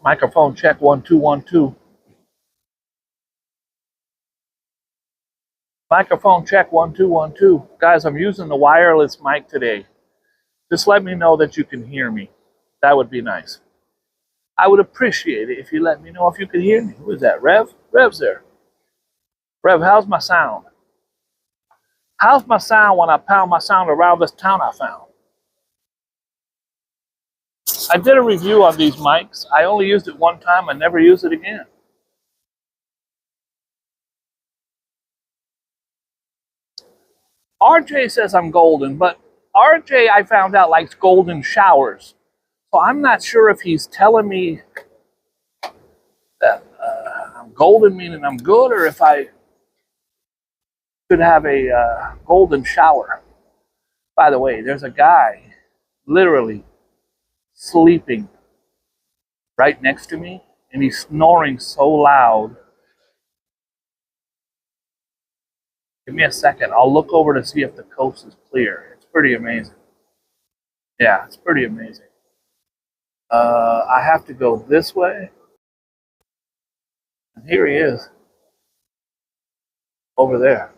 Microphone check 1 2 1 2. Microphone check 1 2 1 2. Guys, I'm using the wireless mic today. Just let me know that you can hear me. That would be nice. I would appreciate it if you let me know if you can hear me. Who is that? Rev? Rev's there. Rev, how's my sound? How's my sound when I pound my sound around this town I found? I did a review on these mics. I only used it one time. I never used it again. RJ says I'm golden, but RJ, I found out, likes golden showers. So I'm not sure if he's telling me that I'm golden, meaning I'm good, or if I could have a golden shower. By the way, there's a guy literally sleeping right next to me, and he's snoring so loud. Give me a second. I'll look over to see if the coast is clear. It's pretty amazing. Yeah, it's pretty amazing. I have to go this way. And here he is. Over there.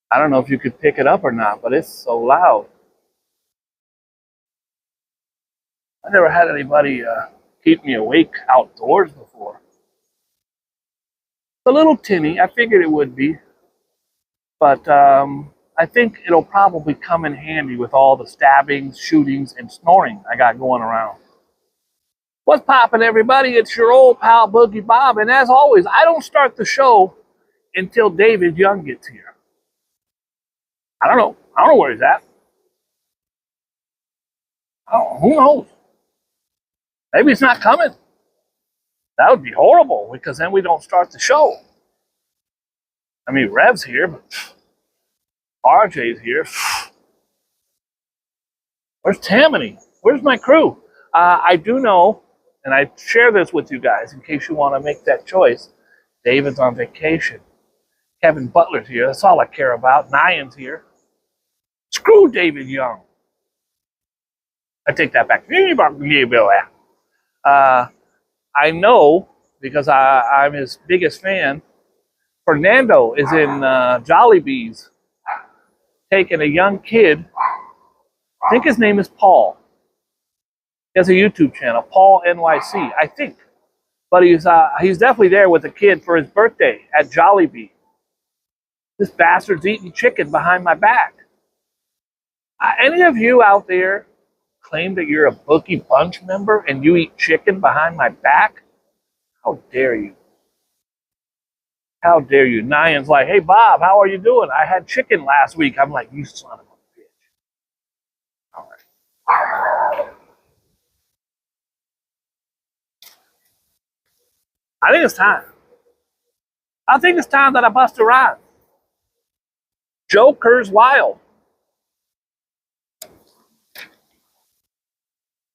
I don't know if you could pick it up or not, but it's so loud. I never had anybody keep me awake outdoors before. It's a little tinny. I figured it would be. But I think it'll probably come in handy with all the stabbings, shootings, and snoring I got going around. What's poppin', everybody? It's your old pal, Boogie Bob. And as always, I don't start the show until David Young gets here. I don't know. I don't know where he's at. Who knows? Maybe he's not coming. That would be horrible because then we don't start the show. I mean, Rev's here, but RJ's here. Where's Tammany? Where's my crew? I do know, and I share this with you guys in case you want to make that choice. David's on vacation. Kevin Butler's here. That's all I care about. Nyan's here. Screw David Young. I take that back. I know, because I'm his biggest fan, Fernando is in Jollibee's taking a young kid. I think his name is Paul. He has a YouTube channel, Paul NYC, I think. But he's definitely there with a kid for his birthday at Jollibee. This bastard's eating chicken behind my back. Any of you out there claim that you're a Boogie Bunch member and you eat chicken behind my back? How dare you? How dare you? Nyan's like, hey, Bob, how are you doing? I had chicken last week. I'm like, you son of a bitch. All right. I think it's time. I think it's time that I bust a rhyme. Joker's wild.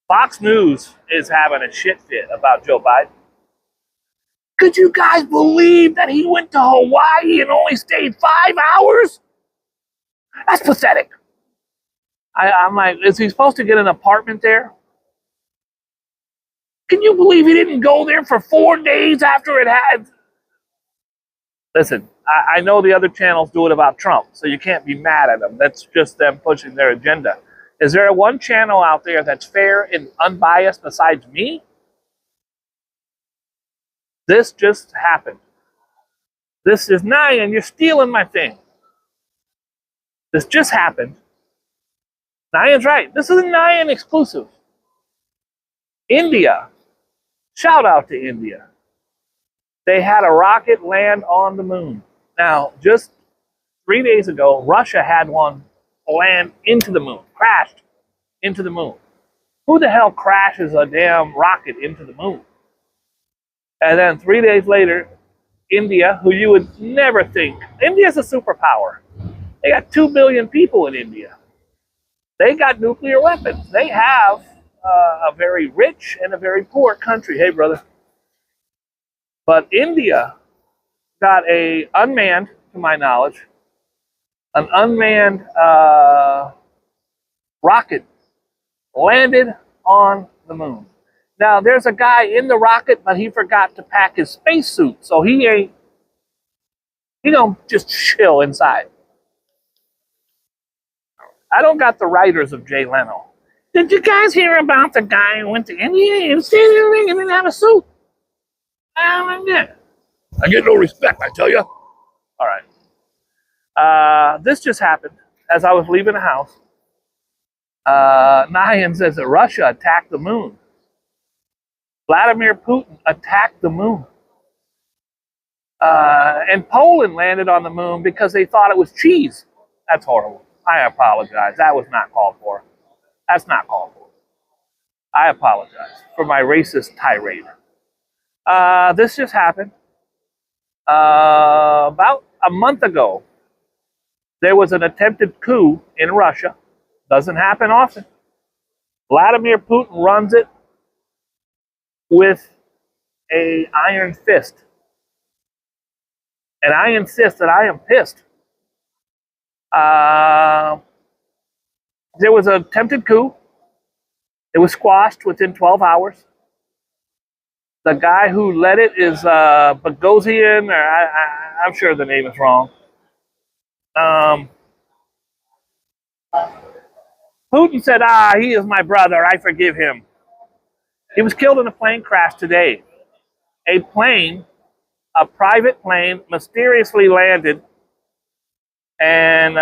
Fox News is having a shit fit about Joe Biden. Could you guys believe that he went to Hawaii and only stayed 5 hours? That's pathetic. I'm like, is he supposed to get an apartment there? Can you believe he didn't go there for 4 days after it had? Listen, I know the other channels do it about Trump, so you can't be mad at them. That's just them pushing their agenda. Is there one channel out there that's fair and unbiased besides me? This just happened. This is Nyan, you're stealing my thing. This just happened. Nyan's right. This is a Nyan exclusive. India. Shout out to India. They had a rocket land on the moon. Now, just 3 days ago, Russia had one land into the moon, crashed into the moon. Who the hell crashes a damn rocket into the moon? And then 3 days later, India, who you would never think. India's a superpower. They got 2 billion people in India. They got nuclear weapons. They have a very rich and a very poor country. Hey, brother. But India got a unmanned, to my knowledge, an unmanned rocket landed on the moon. Now, there's a guy in the rocket, but he forgot to pack his spacesuit, so he don't just chill inside. I don't got the writers of Jay Leno. Did you guys hear about the guy who went to India and stayed in a ring and didn't have a suit? I get no respect, I tell you. All right. This just happened as I was leaving the house. Nyan says that Russia attacked the moon. Vladimir Putin attacked the moon. And Poland landed on the moon because they thought it was cheese. That's horrible. I apologize. That was not called for. That's not called for. I apologize for my racist tirade. This just happened. About a month ago, there was an attempted coup in Russia. Doesn't happen often. Vladimir Putin runs it with an iron fist. And I insist that I am pissed. There was an attempted coup. It was squashed within 12 hours. The guy who led it is Bogosian, or I'm sure the name is wrong. Putin said, he is my brother, I forgive him. He was killed in a plane crash today. A private plane, mysteriously landed, and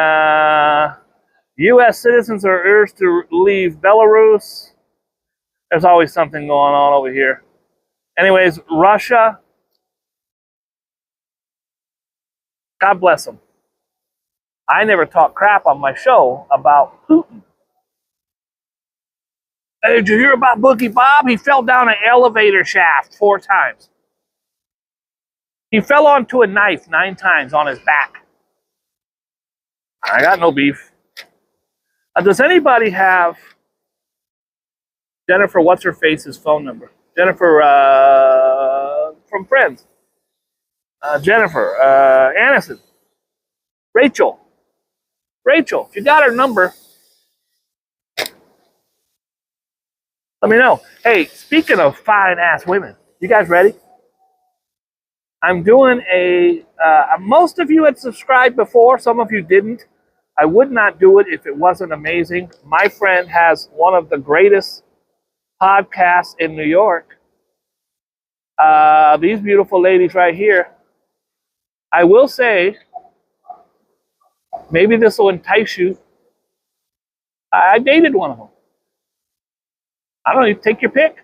U.S. citizens are urged to leave Belarus. There's always something going on over here. Anyways, Russia, God bless them. I never talk crap on my show about Putin. Hey, did you hear about Boogie Bob? He fell down an elevator shaft 4 times. He fell onto a knife 9 times on his back. I got no beef. Does anybody have Jennifer, what's-her-face's phone number? Jennifer from Friends. Jennifer Aniston. Rachel, if you got her number, let me know. Hey, speaking of fine-ass women, you guys ready? I'm doing most of you had subscribed before, some of you didn't. I would not do it if it wasn't amazing. My friend has one of the greatest podcasts in New York. These beautiful ladies right here. I will say, maybe this will entice you. I dated one of them. I don't know, you take your pick.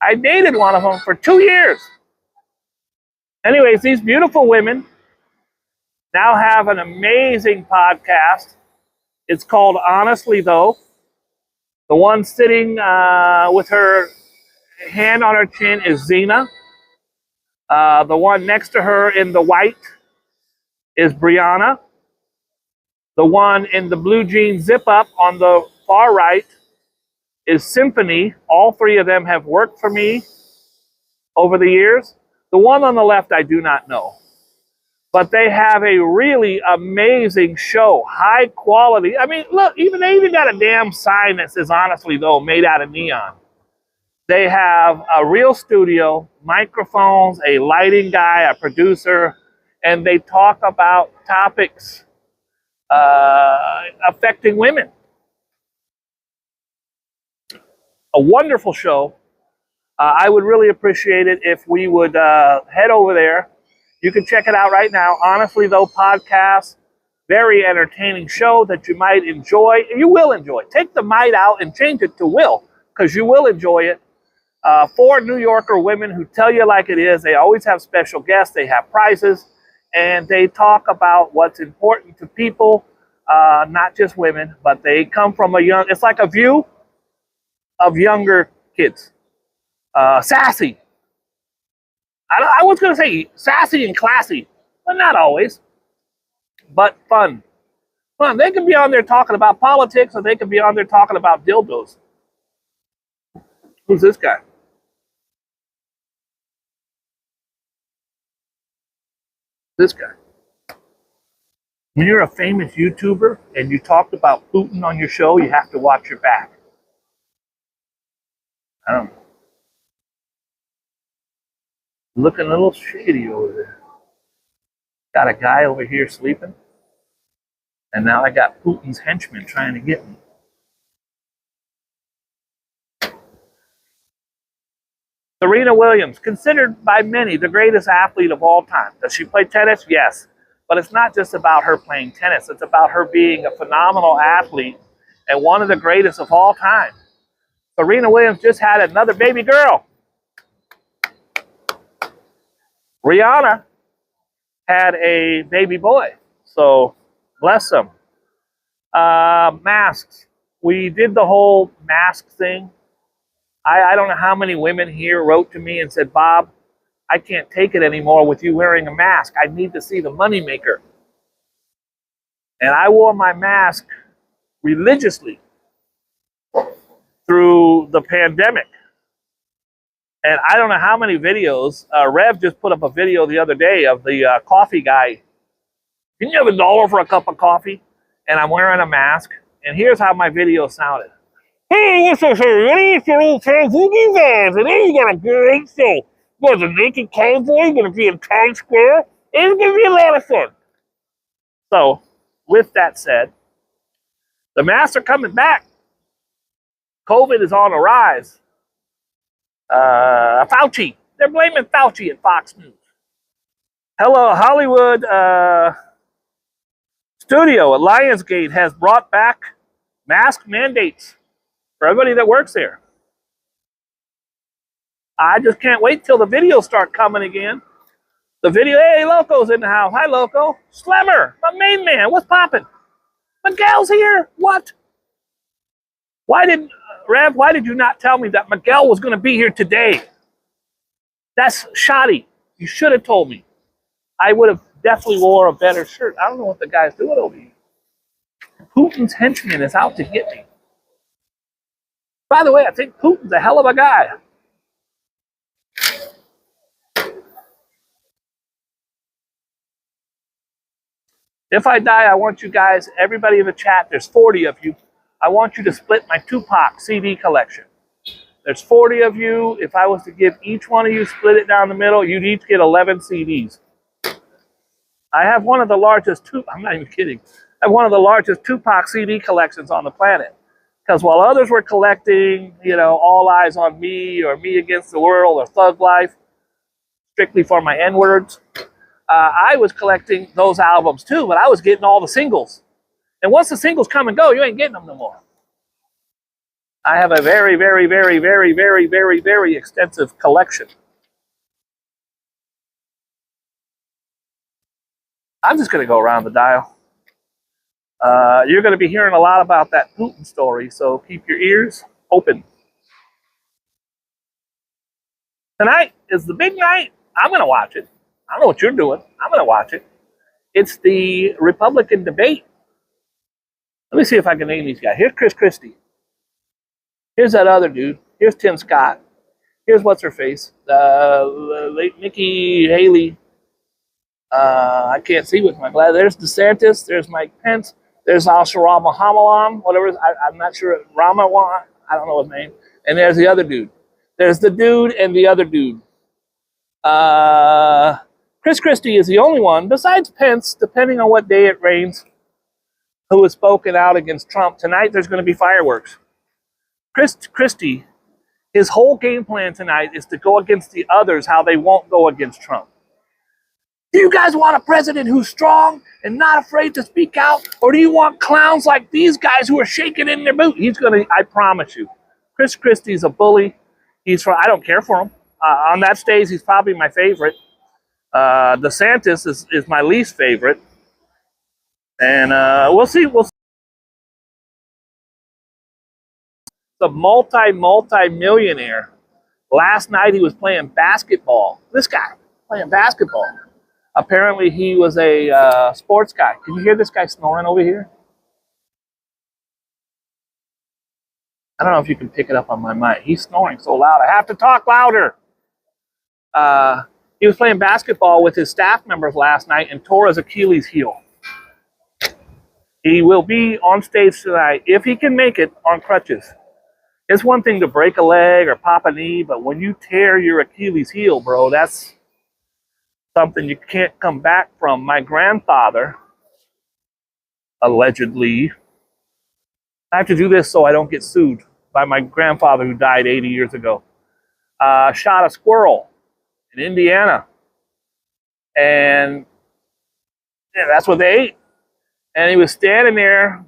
I dated one of them for 2 years. Anyways, these beautiful women now have an amazing podcast. It's called Honestly Though. The one sitting with her hand on her chin is Zena. The one next to her in the white is Brianna. The one in the blue jean zip up on the far right is Symphony. All 3 of them have worked for me over the years. The one on the left I do not know. But they have a really amazing show, high quality. I mean, look, they even got a damn sign that says Honestly Though, made out of neon. They have a real studio, microphones, a lighting guy, a producer, and they talk about topics affecting women. A wonderful show. I would really appreciate it if we would head over there. You can check it out right now. Honestly Though podcast. Very entertaining show that you might enjoy. You will enjoy it. Take the might out and change it to will, because you will enjoy it. 4 New Yorker women who tell you like it is. They always have special guests. They have prizes. And they talk about what's important to people, not just women, but they come from it's like a view of younger kids. Sassy. I was going to say sassy and classy, but not always. But fun. Fun. They could be on there talking about politics, or they could be on there talking about dildos. Who's this guy? This guy. When you're a famous YouTuber and you talked about Putin on your show, you have to watch your back. I don't know. Looking a little shady over there. Got a guy over here sleeping. And now I got Putin's henchmen trying to get me. Serena Williams, considered by many the greatest athlete of all time. Does she play tennis? Yes. But it's not just about her playing tennis. It's about her being a phenomenal athlete and one of the greatest of all time. Serena Williams just had another baby girl. Rihanna had a baby boy. So, bless them. Masks. We did the whole mask thing. I don't know how many women here wrote to me and said, Bob, I can't take it anymore with you wearing a mask. I need to see the moneymaker. And I wore my mask religiously through the pandemic. And I don't know how many videos. Rev just put up a video the other day of the coffee guy. Can you have $1 for a cup of coffee? And I'm wearing a mask. And here's how my video sounded. Hey, what's up, everybody? It's your old friend Boogie Bob. Today you got a great show. There's a naked cowboy going to be in Times Square. It's going to be a lot of fun. So, with that said, the masks are coming back. COVID is on the rise. Fauci. They're blaming Fauci at Fox News. Hello, Hollywood studio at Lionsgate has brought back mask mandates for everybody that works there. I just can't wait till the videos start coming again. The video, hey, Loco's in the house. Hi, Loco. Slemmer, my main man. What's popping? Miguel's here. What? Rev, why did you not tell me that Miguel was going to be here today? That's shoddy. You should have told me. I would have definitely wore a better shirt. I don't know what the guy's doing over here. Putin's henchman is out to get me. By the way, I think Putin's a hell of a guy. If I die, I want you guys, everybody in the chat, there's 40 of you. I want you to split my Tupac CD collection. There's 40 of you. If I was to give each one of you, split it down the middle, you'd each get 11 CDs. I have one of the largest, I'm not even kidding, I have one of the largest Tupac CD collections on the planet. Because while others were collecting, All Eyes on Me or Me Against the World or Thug Life, strictly for my N-words, I was collecting those albums too, but I was getting all the singles. And once the singles come and go, you ain't getting them no more. I have a very, very, very, very, very, very, very extensive collection. I'm just going to go around the dial. You're going to be hearing a lot about that Putin story, so keep your ears open. Tonight is the big night. I'm going to watch it. I don't know what you're doing. I'm going to watch it. It's the Republican debate. Let me see if I can name these guys. Here's Chris Christie. Here's that other dude. Here's Tim Scott. Here's what's-her-face. Late Nikki Haley. I can't see with my glasses. There's DeSantis. There's Mike Pence. There's Al-Sharama Hamalam, whatever. I'm not sure. Ramawan. I don't know his name. And there's the other dude. There's the dude and the other dude. Chris Christie is the only one, besides Pence, depending on what day it rains, who has spoken out against Trump. Tonight, there's going to be fireworks. Chris Christie, his whole game plan tonight is to go against the others, how they won't go against Trump. Do you guys want a president who's strong and not afraid to speak out? Or do you want clowns like these guys who are shaking in their boot? He's going to, I promise you. Chris Christie's a bully. I don't care for him. On that stage, he's probably my favorite. DeSantis is my least favorite. And we'll see. The multi-millionaire. Last night he was playing basketball. This guy. playing basketball. Apparently, he was a sports guy. Can you hear this guy snoring over here? I don't know if you can pick it up on my mic. He's snoring so loud. I have to talk louder. He was playing basketball with his staff members last night and tore his Achilles heel. He will be on stage tonight, if he can make it, on crutches. It's one thing to break a leg or pop a knee, but when you tear your Achilles heel, bro, that's something you can't come back from. My grandfather, allegedly, I have to do this so I don't get sued by my grandfather who died 80 years ago, shot a squirrel in Indiana. And yeah, that's what they ate. And he was standing there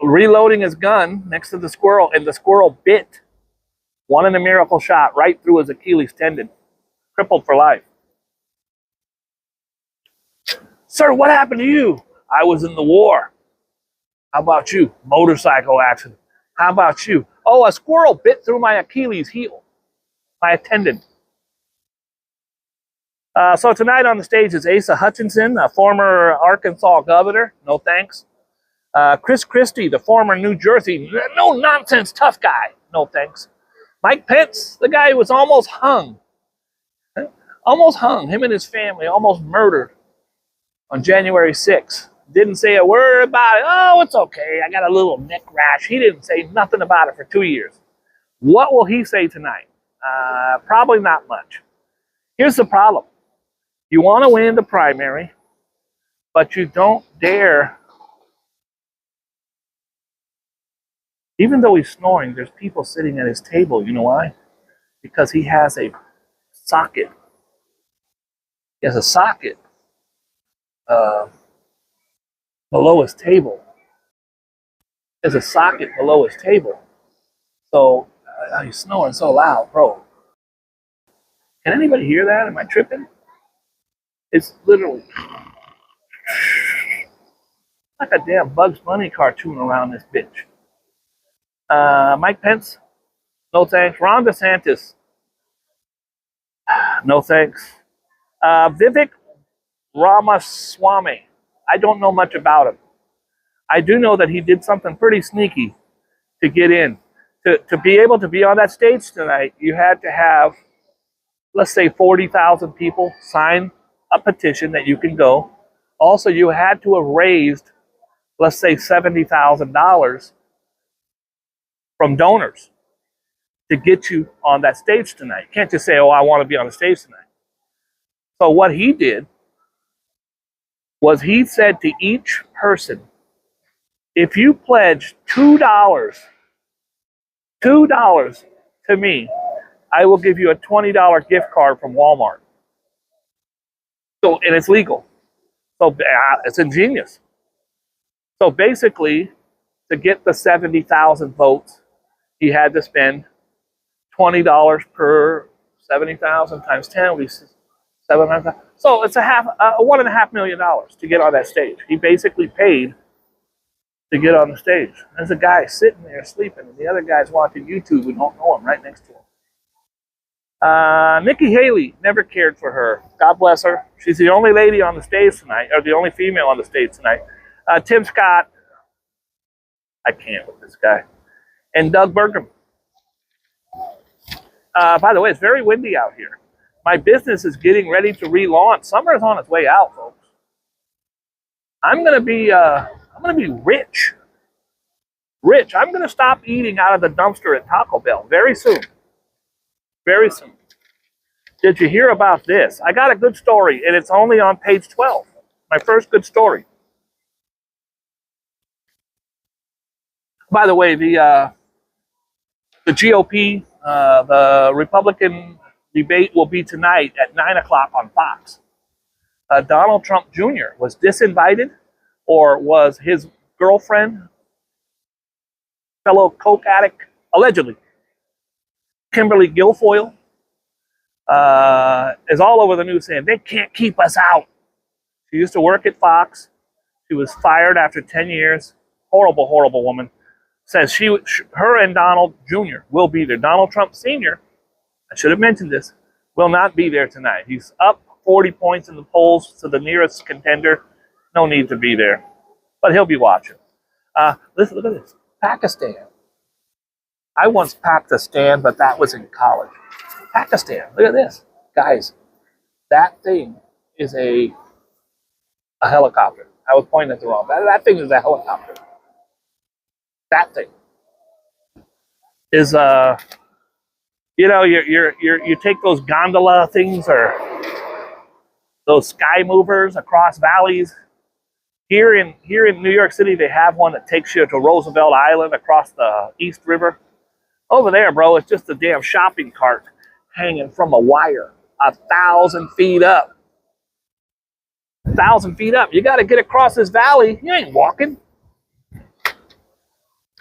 reloading his gun next to the squirrel, and the squirrel bit, one in a miracle shot, right through his Achilles tendon, crippled for life. Sir, what happened to you? I was in the war. How about you? Motorcycle accident. How about you? Oh, a squirrel bit through my Achilles heel, my tendon. So tonight on the stage is Asa Hutchinson, a former Arkansas governor. No thanks. Chris Christie, the former New Jersey no-nonsense tough guy. No thanks. Mike Pence, the guy who was almost hung. Almost hung. Him and his family almost murdered on January 6th. Didn't say a word about it. Oh, it's okay. I got a little neck rash. He didn't say nothing about it for 2 years. What will he say tonight? Probably not much. Here's the problem. You want to win the primary, but you don't dare. Even though he's snoring, there's people sitting at his table. You know why? Because he has a socket. He has a socket below his table. There's a socket below his table. So he's snoring so loud, bro. Can anybody hear that? Am I tripping? It's literally like a damn Bugs Bunny cartoon around this bitch. Mike Pence, no thanks. Ron DeSantis, no thanks. Vivek Ramaswamy, I don't know much about him. I do know that he did something pretty sneaky to get in. To be able to be on that stage tonight, you had to have, let's say, 40,000 people sign a petition that you can go. Also, you had to have raised, let's say, $70,000 from donors to get you on that stage tonight. You can't just say, oh, I want to be on the stage tonight. So what he did was he said to each person, if you pledge $2 to me, I will give you a $20 gift card from Walmart. So, and it's legal. So it's ingenious. So basically, to get the 70,000 votes, he had to spend $20 per 70,000 times 10 would be 700,000. So it's $1.5 million to get on that stage. He basically paid to get on the stage. There's a guy sitting there sleeping, and the other guy's watching YouTube and don't know him right next to him. Nikki Haley, never cared for her. God bless her. She's the only lady on the stage tonight, or the only female on the stage tonight. Tim Scott, I can't with this guy. And Doug Burgum. By the way, it's very windy out here. My business is getting ready to relaunch. Summer is on its way out, folks. I'm gonna be rich. Rich. I'm gonna stop eating out of the dumpster at Taco Bell very soon. Very soon. Did you hear about this? I got a good story, and it's only on page 12. My first good story. By the way, the GOP, the Republican debate will be tonight at 9 o'clock on Fox. Donald Trump Jr. was disinvited, or was his girlfriend, fellow coke addict, allegedly, Kimberly Guilfoyle, is all over the news saying, they can't keep us out. She used to work at Fox. She was fired after 10 years. Horrible, horrible woman. Says her and Donald Jr. will be there. Donald Trump Sr., I should have mentioned this, will not be there tonight. He's up 40 points in the polls to the nearest contender. No need to be there, but he'll be watching. Listen, look at this. Pakistan. I once packed a stand, but that was in college. Pakistan. Look at this. Guys, that thing is a helicopter. I was pointing at the wrong. That thing is a helicopter. That thing is you take those gondola things or those sky movers across valleys. Here in New York City, they have one that takes you to Roosevelt Island across the East River. Over there, bro, it's just a damn shopping cart hanging from a wire 1,000 feet up. 1,000 feet up. You got to get across this valley. You ain't walking.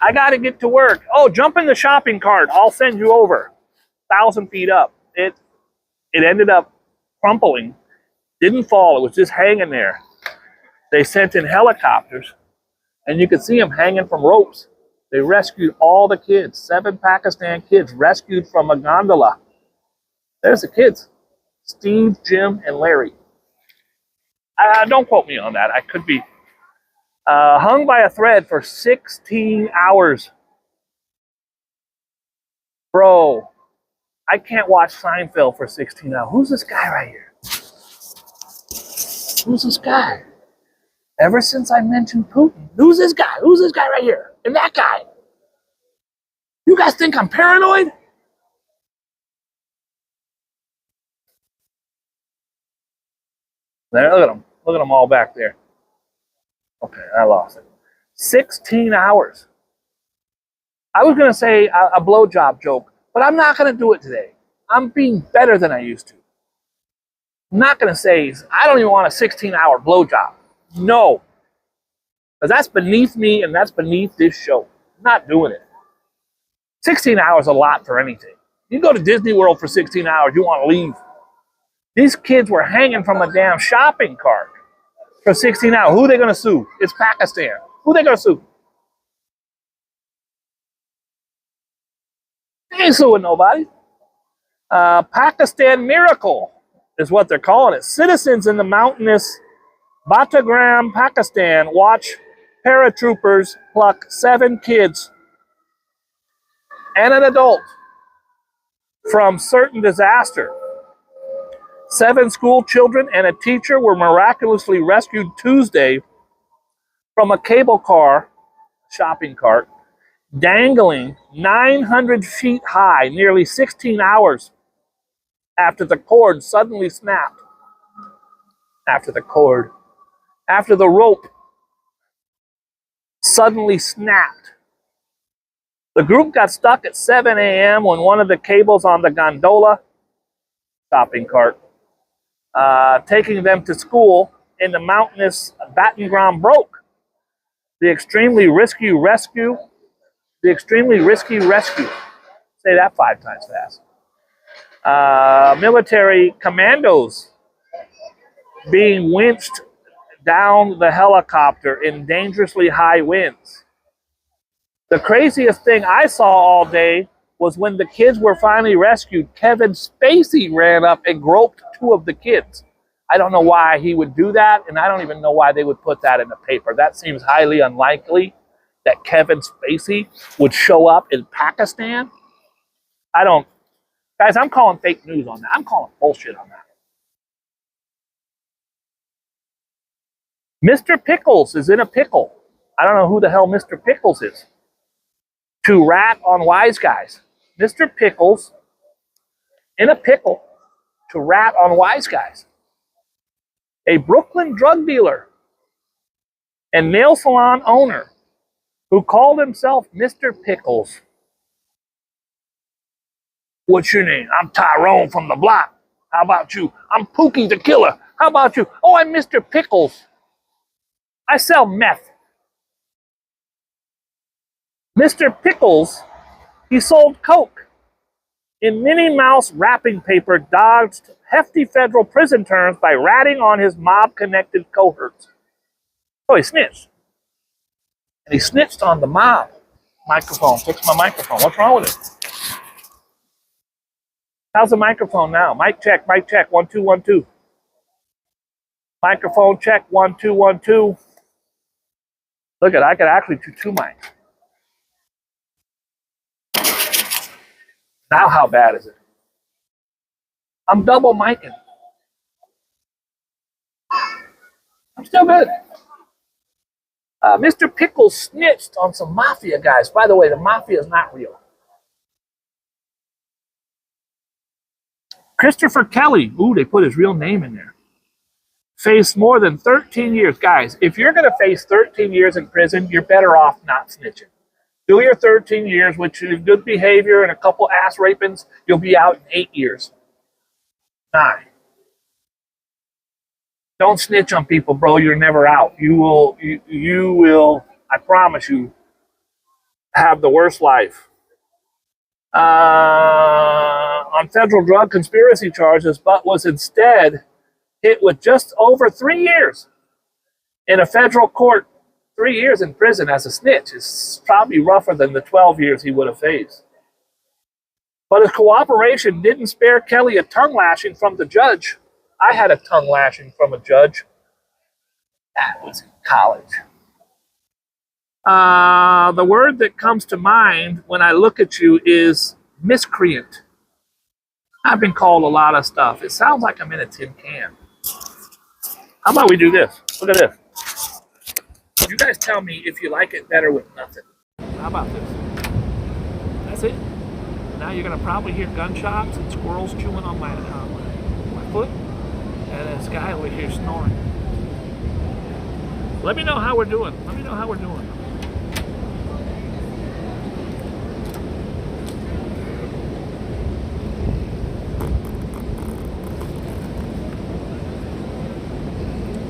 I got to get to work. Oh, jump in the shopping cart. I'll send you over. 1,000 feet up. It ended up crumpling. Didn't fall. It was just hanging there. They sent in helicopters, and you could see them hanging from ropes. They rescued all the kids. 7 Pakistan kids rescued from a gondola. There's the kids. Steve, Jim, and Larry. Don't quote me on that. I could be hung by a thread for 16 hours. Bro, I can't watch Seinfeld for 16 hours. Who's this guy right here? Who's this guy? Ever since I mentioned Putin, who's this guy? Who's this guy right here? And that guy? You guys think I'm paranoid? There, look at them. Look at them all back there. Okay, I lost it. 16 hours. I was going to say a blowjob joke, but I'm not going to do it today. I'm being better than I used to. I'm not going to say, I don't even want a 16-hour blowjob. No. Because that's beneath me and that's beneath this show. I'm not doing it. 16 hours is a lot for anything. You go to Disney World for 16 hours, you want to leave. These kids were hanging from a damn shopping cart for 16 hours. Who are they going to sue? It's Pakistan. Who are they going to sue? They ain't suing nobody. Pakistan miracle is what they're calling it. Citizens in the mountainous Battagram, Pakistan, watch paratroopers pluck 7 kids and an adult from certain disaster. 7 school children and a teacher were miraculously rescued Tuesday from a cable car, shopping cart, dangling 900 feet high, nearly 16 hours after the cord suddenly snapped. After the rope suddenly snapped. The group got stuck at 7 a.m. when one of the cables on the gondola, shopping cart, taking them to school in the mountainous Battleground broke. The extremely risky rescue. Say that 5 times fast. Military commandos being winched down the helicopter in dangerously high winds. The craziest thing I saw all day was when the kids were finally rescued, Kevin Spacey ran up and groped 2 of the kids. I don't know why he would do that, and I don't even know why they would put that in the paper. That seems highly unlikely that Kevin Spacey would show up in Pakistan. Guys, I'm calling fake news on that. I'm calling bullshit on that. Mr. Pickles is in a pickle. I don't know who the hell Mr. Pickles is. To rat on wise guys. Mr. Pickles in a pickle to rat on wise guys. A Brooklyn drug dealer and nail salon owner who called himself Mr. Pickles. What's your name? I'm Tyrone from the block. How about you? I'm Pookie the Killer. How about you? Oh, I'm Mr. Pickles. I sell meth. Mr. Pickles, he sold coke. In Minnie Mouse wrapping paper, dodged hefty federal prison terms by ratting on his mob-connected cohorts. So he snitched. And he snitched on the mob. Microphone. Fix my microphone. What's wrong with it? How's the microphone now? Mic check, 1 2 1 2. Microphone check, 1 2 1 2. Look at, I could actually do two mics. Now how bad is it? I'm double micing. I'm still good. Mr. Pickles snitched on some mafia guys. By the way, the mafia is not real. Christopher Kelly, ooh, they put his real name in there, faced more than 13 years. Guys, if you're going to face 13 years in prison, you're better off not snitching. Do your 13 years, which is good behavior and a couple ass rapings, you'll be out in 8 years. 9. Don't snitch on people, bro. You're never out. You will, I promise you, have the worst life. On federal drug conspiracy charges, but was instead hit with just over 3 years in a federal court. 3 years in prison as a snitch is probably rougher than the 12 years he would have faced. But his cooperation didn't spare Kelly a tongue lashing from the judge. I had a tongue lashing from a judge. That was in college. The word that comes to mind when I look at you is miscreant. I've been called a lot of stuff. It sounds like I'm in a tin can. How about we do this? Look at this. You guys tell me if you like it better with nothing. How about this? That's it. Now you're going to probably hear gunshots and squirrels chewing on my foot. And this guy over here snoring. Let me know how we're doing. Let me know how we're doing.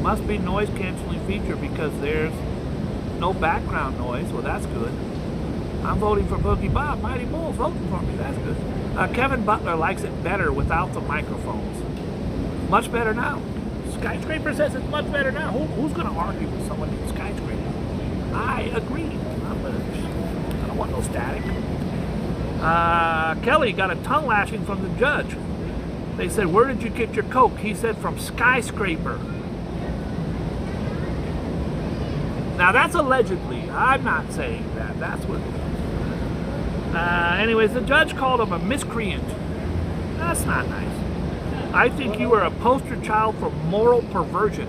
Must be noise canceling feature because there's no background noise. Well, that's good. I'm voting for Boogie Bob. Mighty Bull's voting for me. That's good. Kevin Butler likes it better without the microphones. Much better now. Skyscraper says it's much better now. Who's going to argue with someone in Skyscraper? I agree. I don't want no static. Kelly got a tongue lashing from the judge. They said, "Where did you get your coke?" He said, "From Skyscraper." Now that's allegedly. I'm not saying that. That's what. Anyways, the judge called him a miscreant. That's not nice. I think you are a poster child for moral perversion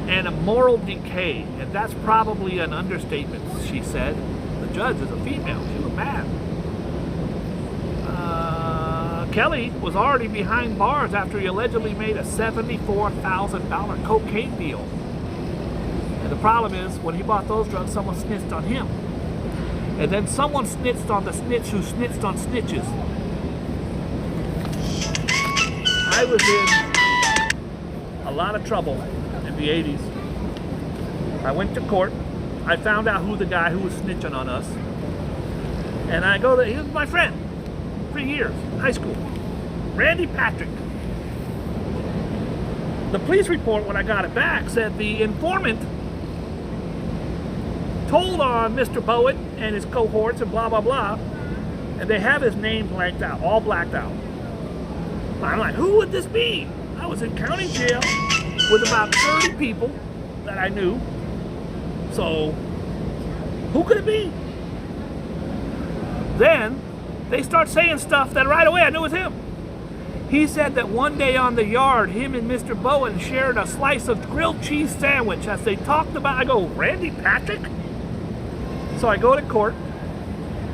and a moral decay, and that's probably an understatement, she said. The judge is a female. She was mad. Kelly was already behind bars after he allegedly made a $74,000 cocaine deal. And the problem is, when he bought those drugs, someone snitched on him. And then someone snitched on the snitch who snitched on snitches. I was in a lot of trouble in the 80s. I went to court. I found out who the guy who was snitching on us. And I go he was my friend. 3 years, high school. Randy Patrick. The police report, when I got it back, said the informant told on Mr. Bowen and his cohorts and blah, blah, blah. And they have his name blanked out, all blacked out. I'm like, who would this be? I was in county jail with about 30 people that I knew. So, who could it be? Then, they start saying stuff that right away I knew it was him. He said that one day on the yard, him and Mr. Bowen shared a slice of grilled cheese sandwich as they talked about. I go, Randy Patrick? So I go to court.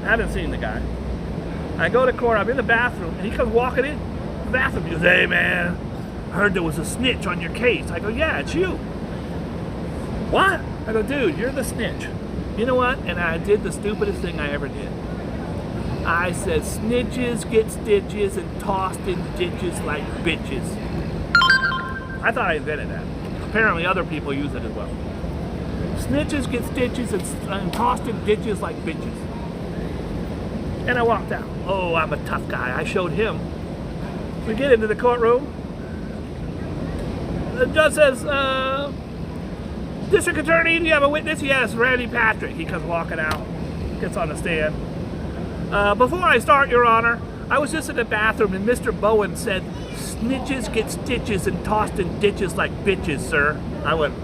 I haven't seen the guy. I go to court, I'm in the bathroom, and he comes walking in the bathroom. He goes, "Hey man, I heard there was a snitch on your case." I go, "Yeah, it's you." "What?" I go, "Dude, you're the snitch." You know what? And I did the stupidest thing I ever did. I said, "Snitches get stitches and tossed in ditches like bitches." I thought I invented that. Apparently other people use it as well. Snitches get stitches and tossed in ditches like bitches. And I walked out. Oh, I'm a tough guy. I showed him. We get into the courtroom. The judge says, "District Attorney, do you have a witness?" "Yes, Randy Patrick." He comes walking out, gets on the stand. "Before I start, Your Honor, I was just in the bathroom and Mr. Bowen said, "Snitches get stitches and tossed in ditches like bitches, sir." I went,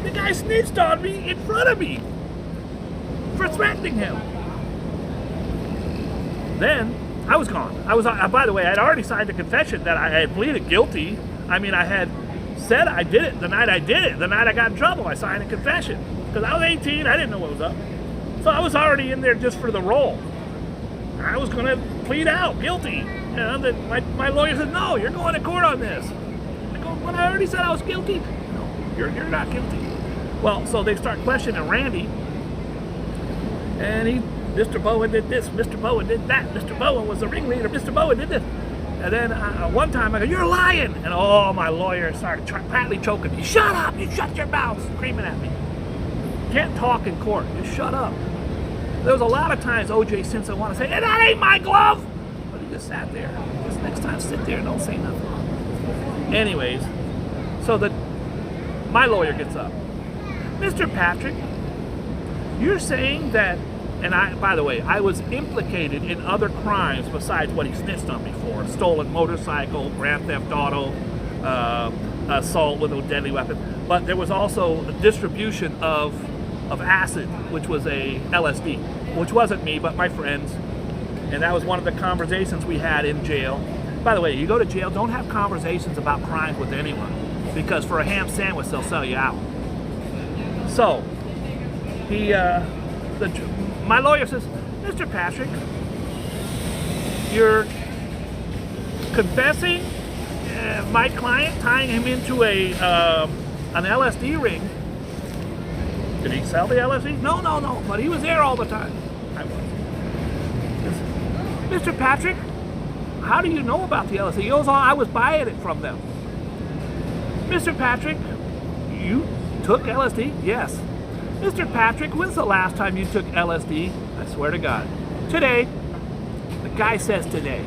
the guy snitched on me in front of me for threatening him. Then I was gone. I was, by the way, I'd already signed a confession that I had pleaded guilty. I mean, I had said I did it the night I did it. The night I got in trouble, I signed a confession. Because I was 18, I didn't know what was up. So I was already in there just for the role. I was going to plead out guilty. You know, my lawyer said, "No, you're going to court on this." I go, "But I already said I was guilty." "No, you're not guilty." Well, so they start questioning Randy. And Mr. Bowen did this, Mr. Bowen did that, Mr. Bowen was the ringleader, Mr. Bowen did this. And then one time I go, "You're lying." And oh, my lawyer started practically choking me. "Shut up, you shut your mouth," screaming at me. Can't talk in court, just shut up. There was a lot of times O.J. Simpson wanted to say, "And that ain't my glove," but he just sat there. Just next time, sit there and don't say nothing. Anyways, so my lawyer gets up. "Mr. Patrick, you're saying that," and by the way, I was implicated in other crimes besides what he snitched on me for: stolen motorcycle, grand theft auto, assault with a deadly weapon. But there was also a distribution of acid, which was a LSD, which wasn't me, but my friends. And that was one of the conversations we had in jail. By the way, you go to jail, don't have conversations about crimes with anyone, because for a ham sandwich, they'll sell you out. So, my lawyer says, "Mr. Patrick, you're confessing my client tying him into an LSD ring." "Did he sell the LSD?" No, but he was there all the time." I was. "Mr. Patrick, how do you know about the LSD?" He goes, "Oh, I was buying it from them." "Mr. Patrick, you took LSD?" "Yes." "Mr. Patrick, when's the last time you took LSD?" "I swear to God." "Today." The guy says today.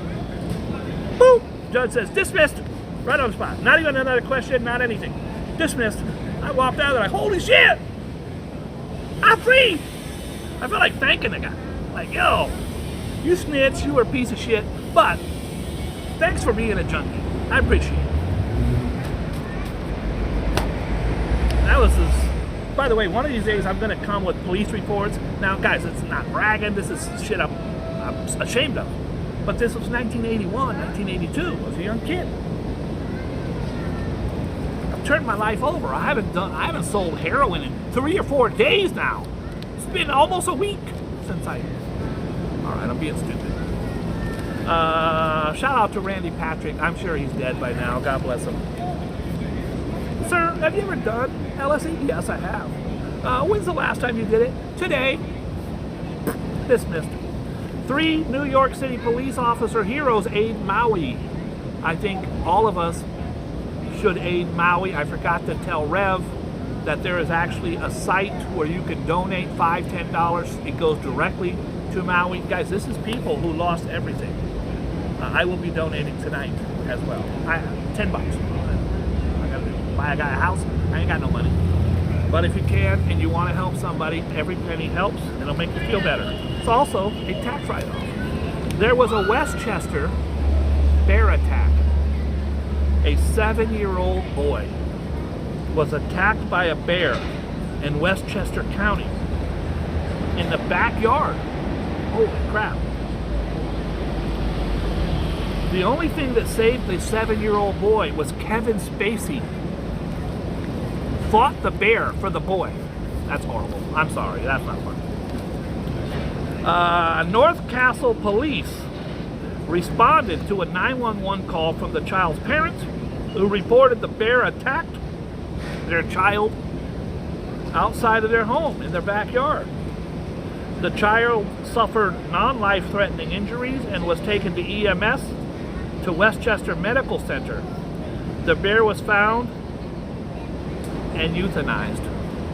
Boom! Judge says, "Dismissed." Right on the spot. Not even another question, not anything. Dismissed. I walked out there like, holy shit! I'm free! I felt like thanking the guy. Like, yo, you snitch, you were a piece of shit, but thanks for being a junkie. I appreciate it. That was this. By the way, one of these days I'm going to come with police reports. Now, guys, it's not bragging. This is shit I'm ashamed of. But this was 1981, 1982. I was a young kid. I've turned my life over. I haven't sold heroin in 3 or 4 days now. It's been almost a week since all right, I'm being stupid. Shout out to Randy Patrick. I'm sure he's dead by now. God bless him. Sir, have you ever done LSD? Yes, I have. When's the last time you did it? Today. Dismissed. 3 New York City police officer heroes aid Maui. I think all of us should aid Maui. I forgot to tell Rev that there is actually a site where you can donate $5, $10. It goes directly to Maui. Guys, this is people who lost everything. I will be donating tonight as well. $10. I gotta buy a guy a house. I ain't got no money. But if you can and you want to help somebody, every penny helps. It'll make you feel better. It's also a tax write-off. There was a Westchester bear attack. A 7-year-old boy was attacked by a bear in Westchester County in the backyard. Holy crap. The only thing that saved the 7-year-old boy was Kevin Spacey fought the bear for the boy. That's horrible. I'm sorry, that's not fun. North Castle police responded to a 911 call from the child's parents, who reported the bear attacked their child outside of their home in their backyard. The child suffered non-life-threatening injuries and was taken to EMS to Westchester Medical Center. The bear was found and euthanized.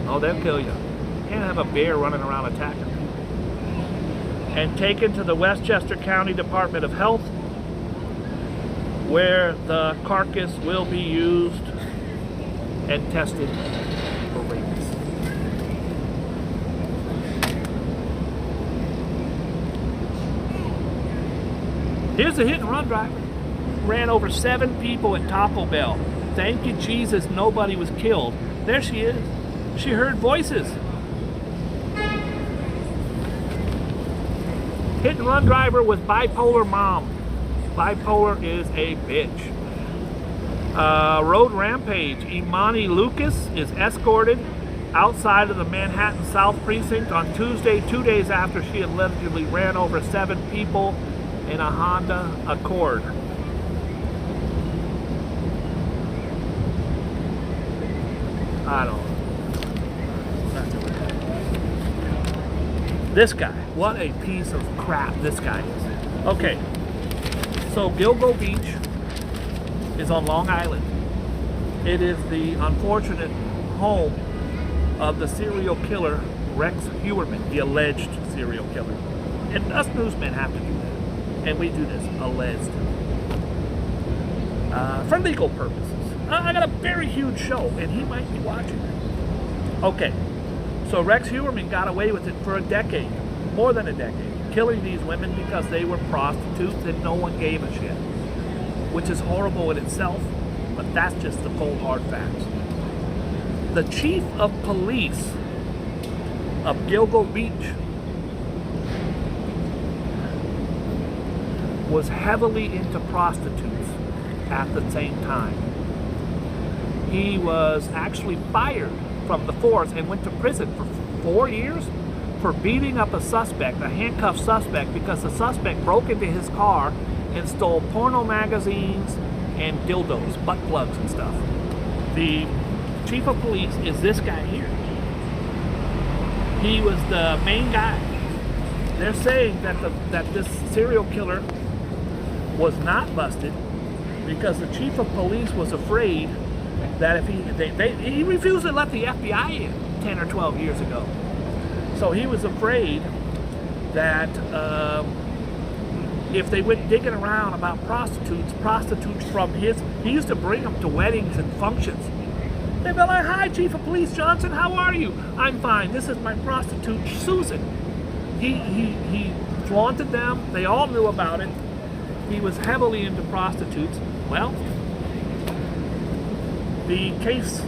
Oh, they'll kill you. You can't have a bear running around attacking people. And taken to the Westchester County Department of Health, where the carcass will be used and tested for rabies. Here's the hit and run driver. Ran over 7 people at Taco Bell. Thank you, Jesus, nobody was killed. There she is. She heard voices. Hit and run driver with bipolar mom. Bipolar is a bitch. Road rampage. Imani Lucas is escorted outside of the Manhattan South Precinct on Tuesday, 2 days after she allegedly ran over 7 people in a Honda Accord. I don't know. This guy, what a piece of crap this guy is. Okay, so Gilgo Beach is on Long Island. It is the unfortunate home of the serial killer Rex Heuermann, the alleged serial killer. And us newsmen have to do that. And we do this, alleged. For legal purposes. I got a very huge show, and he might be watching it. Okay, so Rex Heuermann got away with it for a decade, more than a decade, killing these women because they were prostitutes and no one gave a shit. Which is horrible in itself, but that's just the cold hard facts. The chief of police of Gilgo Beach was heavily into prostitutes at the same time. He was actually fired from the force and went to prison for 4 years for beating up a suspect, a handcuffed suspect, because the suspect broke into his car and stole porno magazines and dildos, butt plugs and stuff. The chief of police is this guy here. He was the main guy. They're saying that this serial killer was not busted because the chief of police was afraid that if he refused to let the FBI in 10 or 12 years ago. So he was afraid that if they went digging around about prostitutes from he used to bring them to weddings and functions. They'd be like, "Hi, Chief of Police Johnson, how are you?" "I'm fine. This is my prostitute, Susan." He flaunted them. They all knew about it. He was heavily into prostitutes. Well, the case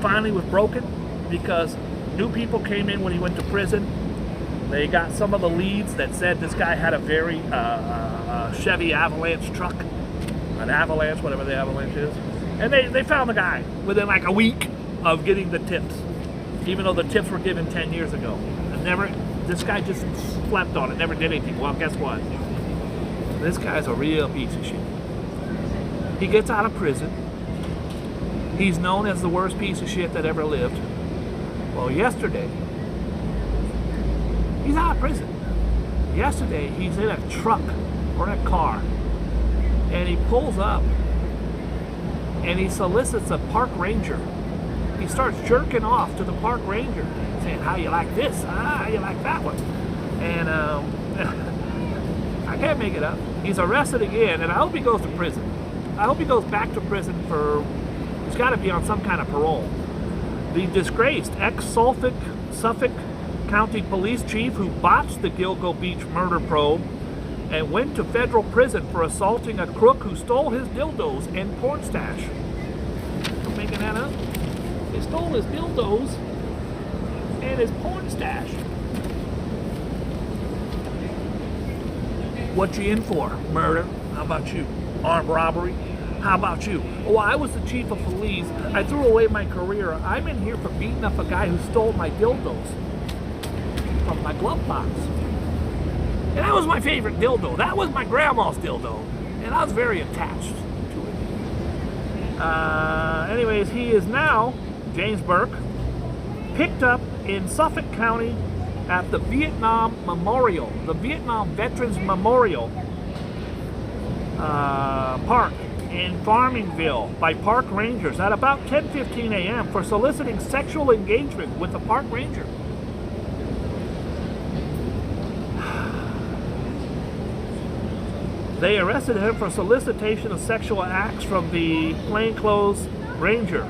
finally was broken because new people came in when he went to prison. They got some of the leads that said this guy had a very Chevy Avalanche truck, an Avalanche, whatever the Avalanche is, and they found the guy within like a week of getting the tips, even though the tips were given 10 years ago. And this guy just slept on it, never did anything. Well, guess what? This guy's a real piece of shit. He gets out of prison. He's known as the worst piece of shit that ever lived. Well, yesterday, he's out of prison. Yesterday, he's in a truck or in a car, and he pulls up, and he solicits a park ranger. He starts jerking off to the park ranger, saying, "How you like this? How you like that one?" And I can't make it up. He's arrested again, and I hope he goes to prison. I hope he goes back to prison for, he's got to be on some kind of parole. The disgraced ex-Suffolk County Police Chief who botched the Gilgo Beach murder probe and went to federal prison for assaulting a crook who stole his dildos and porn stash. I'm making that up. He stole his dildos and his porn stash. What you in for? Murder? How about you? Armed robbery? How about you? Oh, I was the chief of police. I threw away my career. I'm in here for beating up a guy who stole my dildos from my glove box. And that was my favorite dildo. That was my grandma's dildo. And I was very attached to it. Anyways, he is now, James Burke, picked up in Suffolk County at the Vietnam Memorial, the Vietnam Veterans Memorial Park in Farmingville by park rangers at about 10:15 a.m. for soliciting sexual engagement with a park ranger. They arrested him for solicitation of sexual acts from the plainclothes ranger.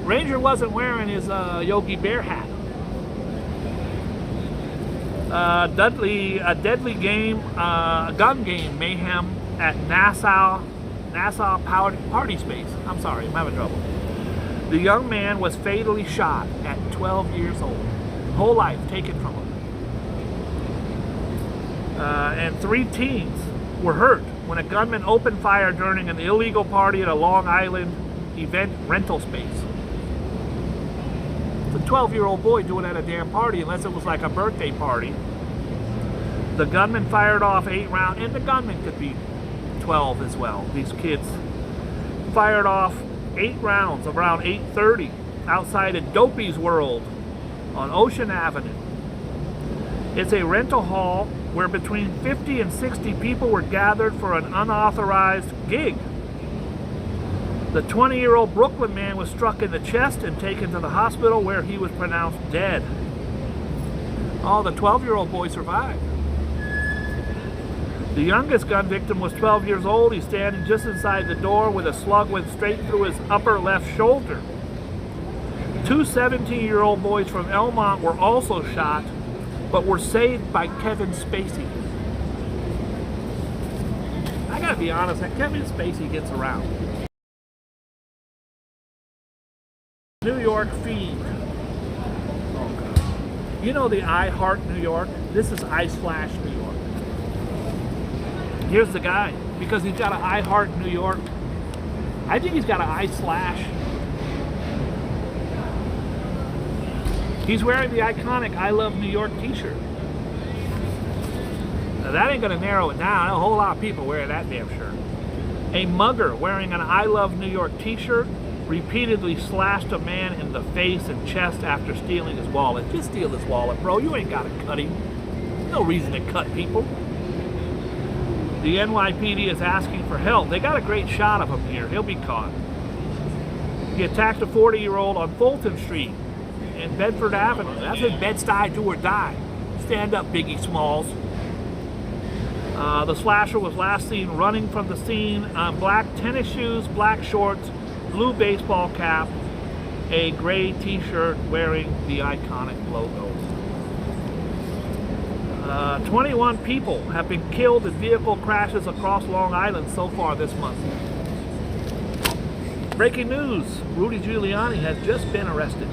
Ranger wasn't wearing his Yogi Bear hat. A deadly game, a gun game mayhem at Nassau Party Space. I'm sorry, I'm having trouble. The young man was fatally shot at 12 years old. Whole life taken from him. And 3 teens were hurt when a gunman opened fire during an illegal party at a Long Island event rental space. It's a 12-year-old boy doing at a damn party, unless it was like a birthday party. The gunman fired off 8 rounds, and the gunman could be 12 as well. These kids fired off 8 rounds around 8:30 outside of Dopey's World on Ocean Avenue. It's a rental hall where between 50 and 60 people were gathered for an unauthorized gig. The 20-year-old Brooklyn man was struck in the chest and taken to the hospital where he was pronounced dead. Oh, the 12-year-old boy survived. The youngest gun victim was 12 years old. He's standing just inside the door with a slug went straight through his upper left shoulder. 2 17-year-old boys from Elmont were also shot, but were saved by Kevin Spacey. I gotta be honest, that Kevin Spacey gets around. New York feed. Oh God. You know the I Heart New York? This is I Slash New York. Here's the guy, because he's got an I Heart New York. I think he's got an I Slash. He's wearing the iconic I Love New York t-shirt. Now that ain't gonna narrow it down. A whole lot of people wearing that damn shirt. A mugger wearing an I Love New York t-shirt repeatedly slashed a man in the face and chest after stealing his wallet. Just steal his wallet, bro. You ain't gotta cut him. No reason to cut people. The NYPD is asking for help. They got a great shot of him here. He'll be caught. He attacked a 40-year-old on Fulton Street in Bedford Avenue. That's his Bed-Stuy do or die. Stand up, Biggie Smalls. The slasher was last seen running from the scene on black tennis shoes, black shorts, blue baseball cap, a gray t-shirt wearing the iconic logo. 21 people have been killed in vehicle crashes across Long Island so far this month. Breaking news, Rudy Giuliani has just been arrested.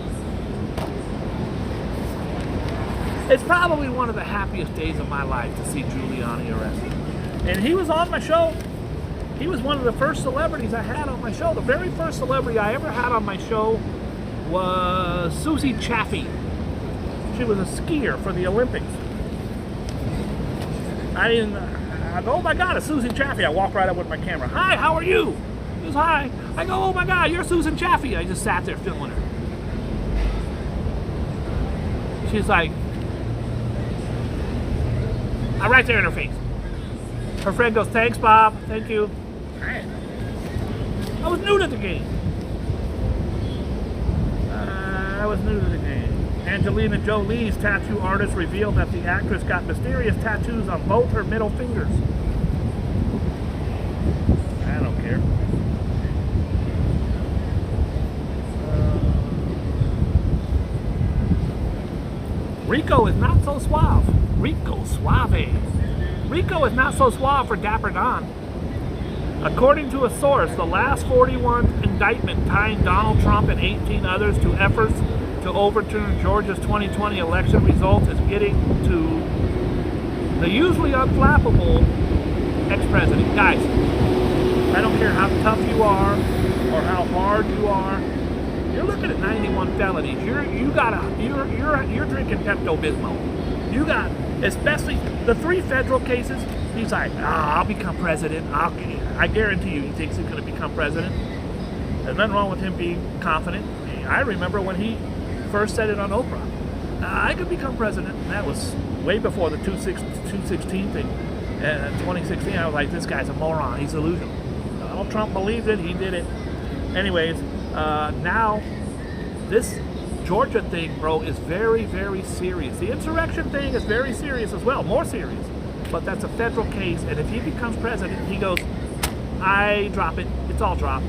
It's probably one of the happiest days of my life to see Giuliani arrested. And he was on my show. He was one of the first celebrities I had on my show. The very first celebrity I ever had on my show was Susie Chaffee. She was a skier for the Olympics. I go, oh my God, it's Susan Chaffee. I walk right up with my camera. Hi, how are you? She goes, hi. I go, oh my God, you're Susan Chaffee. I just sat there filming her. She's like, I'm right there in her face. Her friend goes, thanks, Bob. Thank you. I was new to the game. Angelina Jolie's tattoo artist revealed that the actress got mysterious tattoos on both her middle fingers. I don't care. Rico is not so suave. Rico Suave. Rico is not so suave for Dapper Don. According to a source, the last 41 indictment tying Donald Trump and 18 others to efforts to overturn Georgia's 2020 election results is getting to the usually unflappable ex-president. Guys, I don't care how tough you are or how hard you are. You're looking at 91 felonies. You're drinking Pepto-Bismol. You got, especially the 3 federal cases. He's like, I'll become president. I guarantee you, he thinks he's going to become president. There's nothing wrong with him being confident. I remember when he first said it on Oprah. I could become president. And that was way before the 216 thing. In 2016, I was like, this guy's a moron. He's delusional. Donald Trump believed it. He did it. Anyways, now this Georgia thing, bro, is very, very serious. The insurrection thing is very serious as well. More serious. But that's a federal case. And if he becomes president, he goes, I drop it. It's all dropped.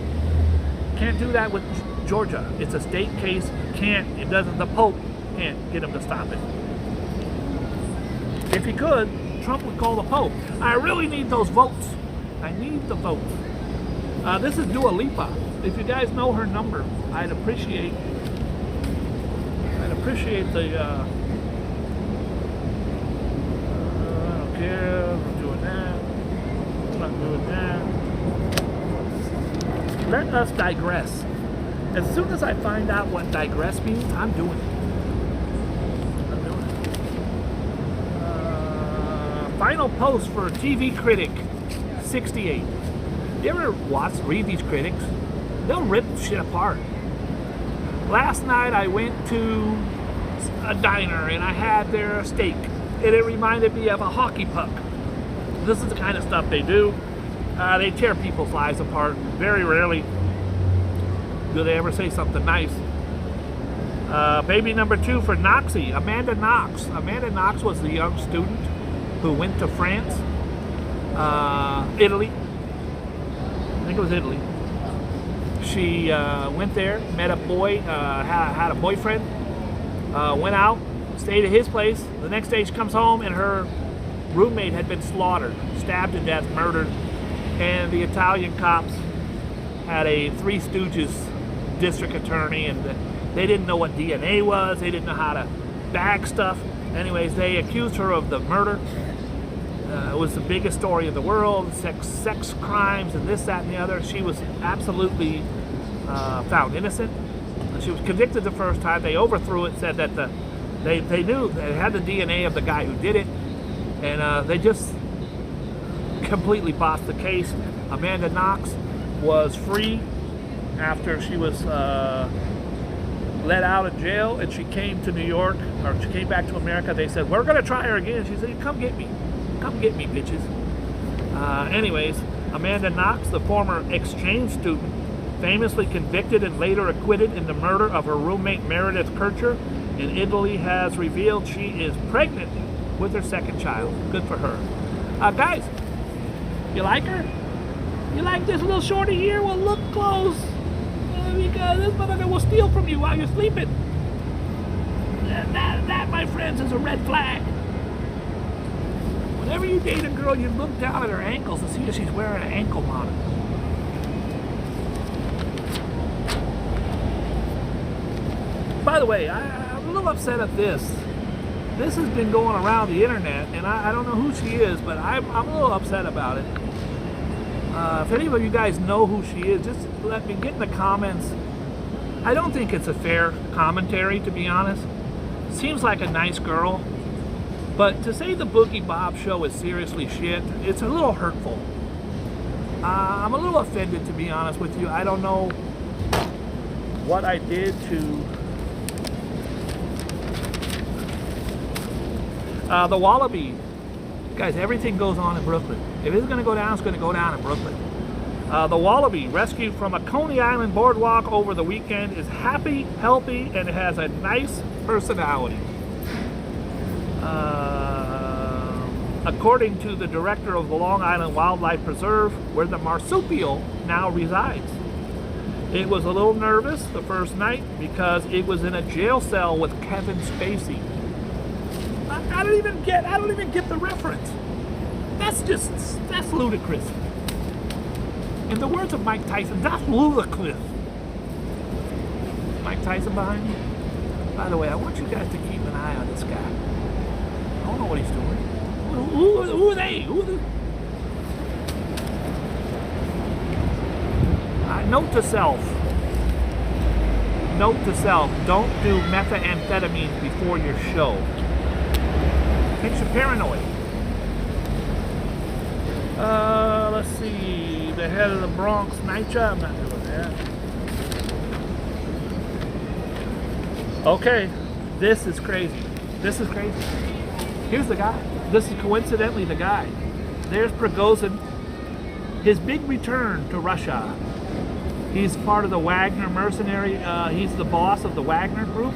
Can't do that with Georgia. It's a state case. The Pope can't get him to stop it. if he could, Trump would call the Pope. I really need those votes. I need the votes. This is Dua Lipa. If you guys know her number, I'd appreciate the. I don't care. I'm doing that. I'm not doing that. Let us digress. As soon as I find out what digress means, I'm doing it. Final post for TV Critic 68. You ever read these critics? They'll rip shit apart. Last night I went to a diner and I had their steak, and it reminded me of a hockey puck. This is the kind of stuff they do. They tear people's lives apart. Very rarely do they ever say something nice. Baby number 2 for Noxie, Amanda Knox. Amanda Knox was the young student who went to France, Italy. I think it was Italy. She went there, met a boy, had a boyfriend, went out, stayed at his place. The next day she comes home and her roommate had been slaughtered, stabbed to death, murdered, and the Italian cops had a Three Stooges district attorney, and they didn't know what DNA was, they didn't know how to bag stuff. Anyways, they accused her of the murder. It was the biggest story in the world, sex crimes and this, that, and the other. She was absolutely found innocent. She was convicted the first time. They overthrew it, said that they knew they had the DNA of the guy who did it, and they just completely bossed the case. Amanda Knox was free after she was let out of jail, and she came to New York, or she came back to America. They said, we're going to try her again. She said, come get me. Come get me, bitches. Anyways, Amanda Knox, the former exchange student, famously convicted and later acquitted in the murder of her roommate Meredith Kircher in Italy, has revealed she is pregnant with her second child. Good for her. Guys, you like her? You like this little shorty here? Well, look close. Because this motherfucker will steal from you while you're sleeping. That, my friends, is a red flag. Whenever you date a girl, you look down at her ankles to see if she's wearing an ankle monitor. By the way, I'm a little upset at this. This has been going around the internet, and I don't know who she is, but I'm a little upset about it. If any of you guys know who she is, just let me get in the comments. I don't think it's a fair commentary, to be honest. Seems like a nice girl, but to say the Boogie Bob show is seriously shit, it's a little hurtful. I'm a little offended, to be honest with you. I don't know what I did to the Wallaby. Guys, everything goes on in Brooklyn. If it's going to go down, it's going to go down in Brooklyn. The Wallaby, rescued from a Coney Island boardwalk over the weekend, is happy, healthy, and has a nice personality. According to the director of the Long Island Wildlife Preserve, where the marsupial now resides. It was a little nervous the first night because it was in a jail cell with Kevin Spacey. I don't even get the reference. That's ludicrous. In the words of Mike Tyson, that's ludicrous. Mike Tyson behind me? By the way, I want you guys to keep an eye on this guy. I don't know what he's doing. Who are they? Note to self. Note to self, don't do methamphetamines before your show. Makes you paranoid. Let's see. The head of the Bronx NYCHA. I'm not doing that. Okay. This is crazy. This is crazy. Here's the guy. This is coincidentally the guy. There's Prigozhin. His big return to Russia. He's part of the Wagner mercenary. He's the boss of the Wagner group.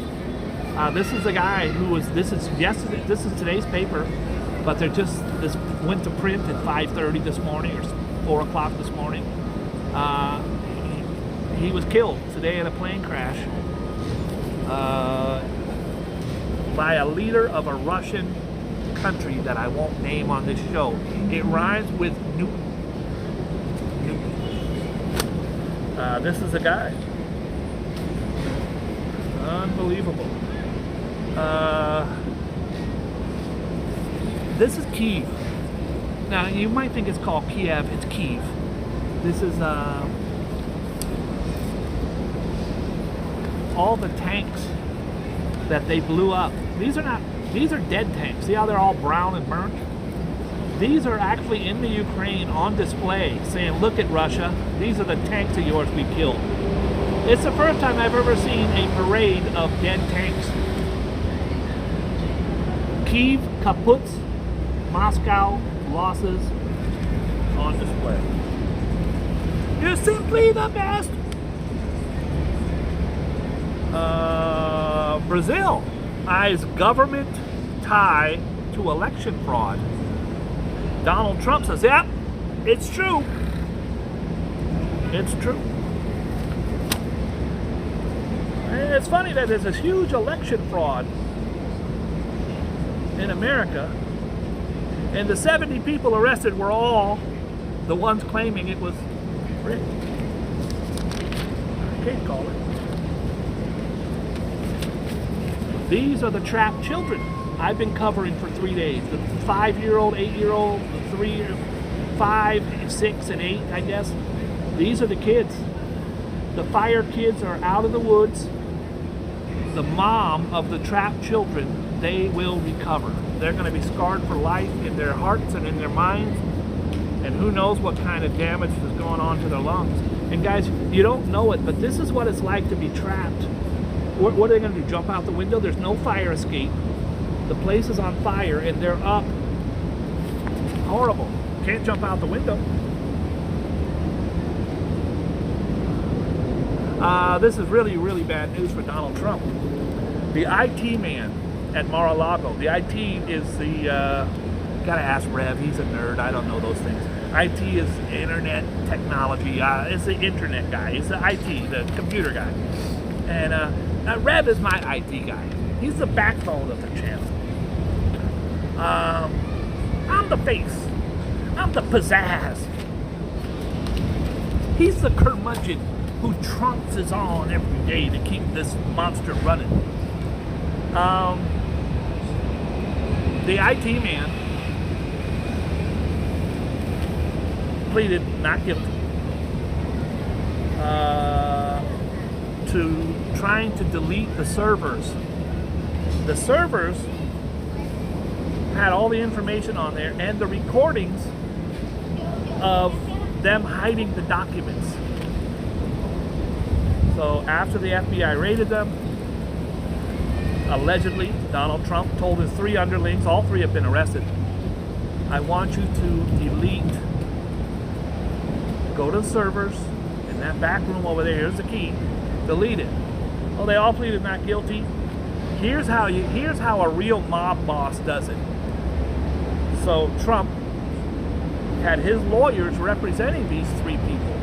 This is the guy who was. This is today's paper, but this went to print at 5:30 this morning or 4 o'clock this morning. He was killed today in a plane crash by a leader of a Russian country that I won't name on this show. It rhymes with Newton. This is a guy. Unbelievable. This is Kiev. Now, you might think it's called Kiev. It's Kiev. This is all the tanks that they blew up. These are dead tanks. See how they're all brown and burnt? These are actually in the Ukraine on display saying, look at Russia, these are the tanks of yours we killed. It's the first time I've ever seen a parade of dead tanks. Kiev, kaputs, Moscow, losses on display. You're simply the best. Brazil eyes government tie to election fraud. Donald Trump says, yep, it's true. It's true. And it's funny that there's this huge election fraud in America, and the 70 people arrested were all the ones claiming it was rigged. I can't call it. These are the trapped children I've been covering for 3 days. The 5-year-old, 8-year-old, the 3, 5, 6, and 8, I guess. These are the kids. The fire kids are out of the woods. The mom of the trapped children, they will recover. They're going to be scarred for life in their hearts and in their minds. And who knows what kind of damage is going on to their lungs. And guys, you don't know it, but this is what it's like to be trapped. What are they going to do? Jump out the window? There's no fire escape. The place is on fire and they're up. Horrible. Can't jump out the window. This is really, really bad news for Donald Trump. The IT man at Mar-a-Lago. The IT is the, gotta ask Rev, he's a nerd, I don't know those things. IT is internet technology, it's the internet guy, it's the IT, the computer guy. And Rev is my IT guy. He's the backbone of the channel. I'm the face. I'm the pizzazz. He's the curmudgeon who trumps is on every day to keep this monster running. The IT man pleaded not guilty to trying to delete the servers. The servers had all the information on there and the recordings of them hiding the documents. So after the FBI raided them, allegedly, Donald Trump told his 3 underlings, all 3 have been arrested, I want you to delete, go to the servers, in that back room over there, here's the key, delete it. Well, they all pleaded not guilty. Here's how a real mob boss does it. So Trump had his lawyers representing these 3 people.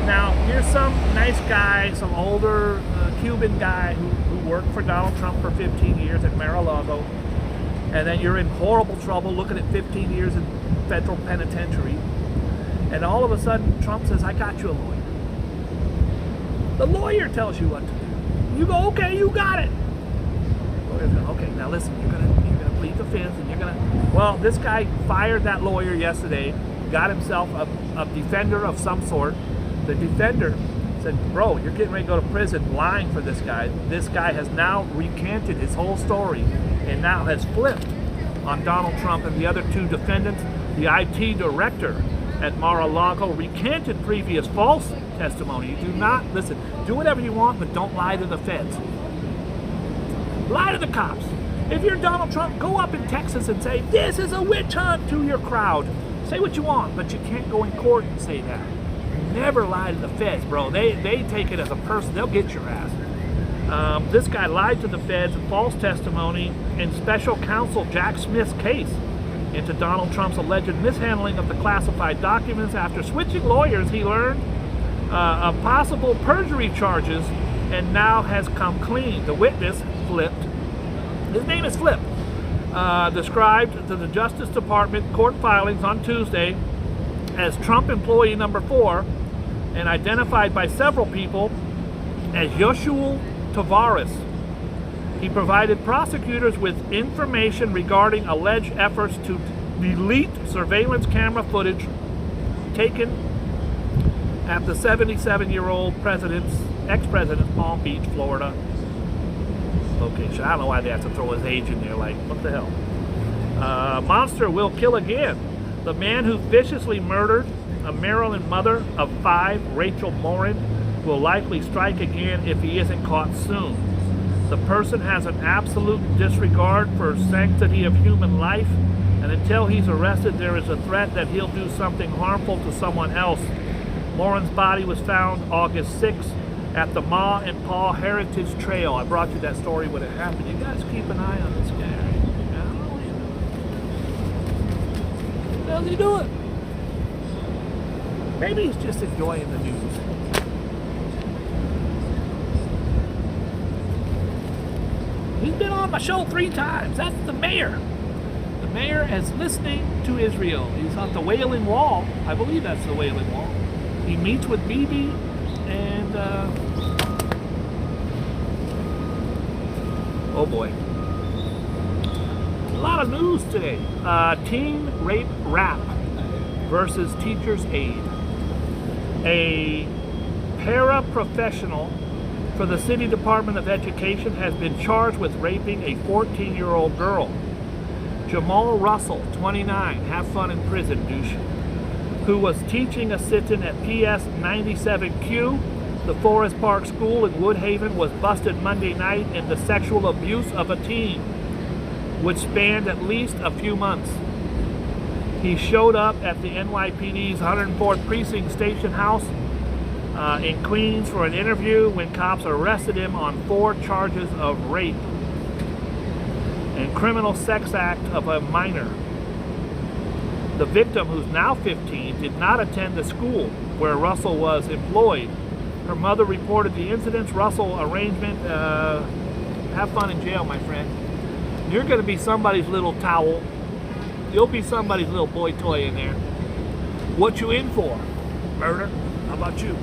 Now, here's some nice guy, some older Cuban guy who worked for Donald Trump for 15 years at Mar-a-Lago, and then you're in horrible trouble looking at 15 years in federal penitentiary, and all of a sudden Trump says, I got you a lawyer. The lawyer tells you what to do. You go, okay, you got it. The lawyer's going, okay, now listen, you're gonna plead the fifth, and you're gonna. Well, this guy fired that lawyer yesterday, got himself a defender of some sort. The defender said, bro, you're getting ready to go to prison lying for this guy. This guy has now recanted his whole story and now has flipped on Donald Trump and the other 2 defendants. The IT director at Mar-a-Lago recanted previous false testimony. Do not, listen, do whatever you want, but don't lie to the feds. Lie to the cops. If you're Donald Trump, go up in Texas and say, this is a witch hunt to your crowd. Say what you want, but you can't go in court and say that. Never lie to the feds, bro. They take it as a person. They'll get your ass. This guy lied to the feds, false testimony in special counsel Jack Smith's case into Donald Trump's alleged mishandling of the classified documents. After switching lawyers, he learned of possible perjury charges and now has come clean. The witness flipped. His name is Flip. described to the Justice Department court filings on Tuesday as Trump employee number 4 and identified by several people as Yoshua Tavares. He provided prosecutors with information regarding alleged efforts to delete surveillance camera footage taken at the 77-year-old ex-president's Palm Beach, Florida location. I don't know why they have to throw his age in there, like, what the hell? Monster will kill again. The man who viciously murdered a Maryland mother of 5, Rachel Morin, will likely strike again if he isn't caught soon. The person has an absolute disregard for sanctity of human life, and until he's arrested, there is a threat that he'll do something harmful to someone else. Morin's body was found August 6th at the Ma and Pa Heritage Trail. I brought you that story when it happened. You guys keep an eye on this guy. What the hell's he doing? Maybe he's just enjoying the news. He's been on my show 3 times. That's the mayor. The mayor is listening to Israel. He's on the Wailing Wall. I believe that's the Wailing Wall. He meets with Bibi and oh boy. A lot of news today. Teen rape rap versus teacher's aide. A paraprofessional for the City Department of Education has been charged with raping a 14-year-old girl. Jamal Russell, 29, have fun in prison, douche, who was teaching assistant at PS 97Q, the Forest Park School in Woodhaven, was busted Monday night in the sexual abuse of a teen, which spanned at least a few months. He showed up at the NYPD's 104th Precinct Station House in Queens for an interview when cops arrested him on 4 charges of rape and criminal sex act of a minor. The victim, who's now 15, did not attend the school where Russell was employed. Her mother reported the incidents. Russell arrangement. Have fun in jail, my friend. You're going to be somebody's little towel. You'll be somebody's little boy toy in there. What you in for? Murder? How about you?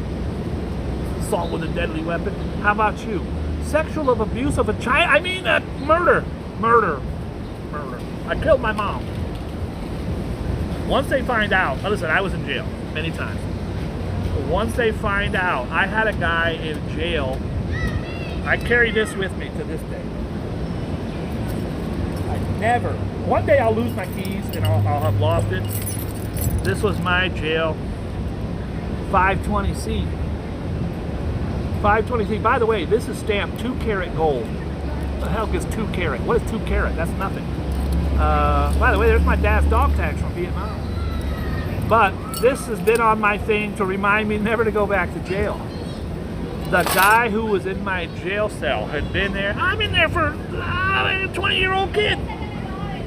Assault with a deadly weapon? How about you? Sexual abuse of a child? I mean, murder. Murder. Murder. I killed my mom. Once they find out, listen, I was in jail many times. Once they find out, I had a guy in jail. I carry this with me to this day. I never, one day I'll lose my keys and I'll have lost it. This was my jail 520C. 520C. By the way, this is stamped 2 karat gold. What the hell is 2 karat? What is 2 karat? That's nothing. By the way, there's my dad's dog tags from Vietnam. But this has been on my thing to remind me never to go back to jail. The guy who was in my jail cell had been there. I'm in there for a 20-year-old kid.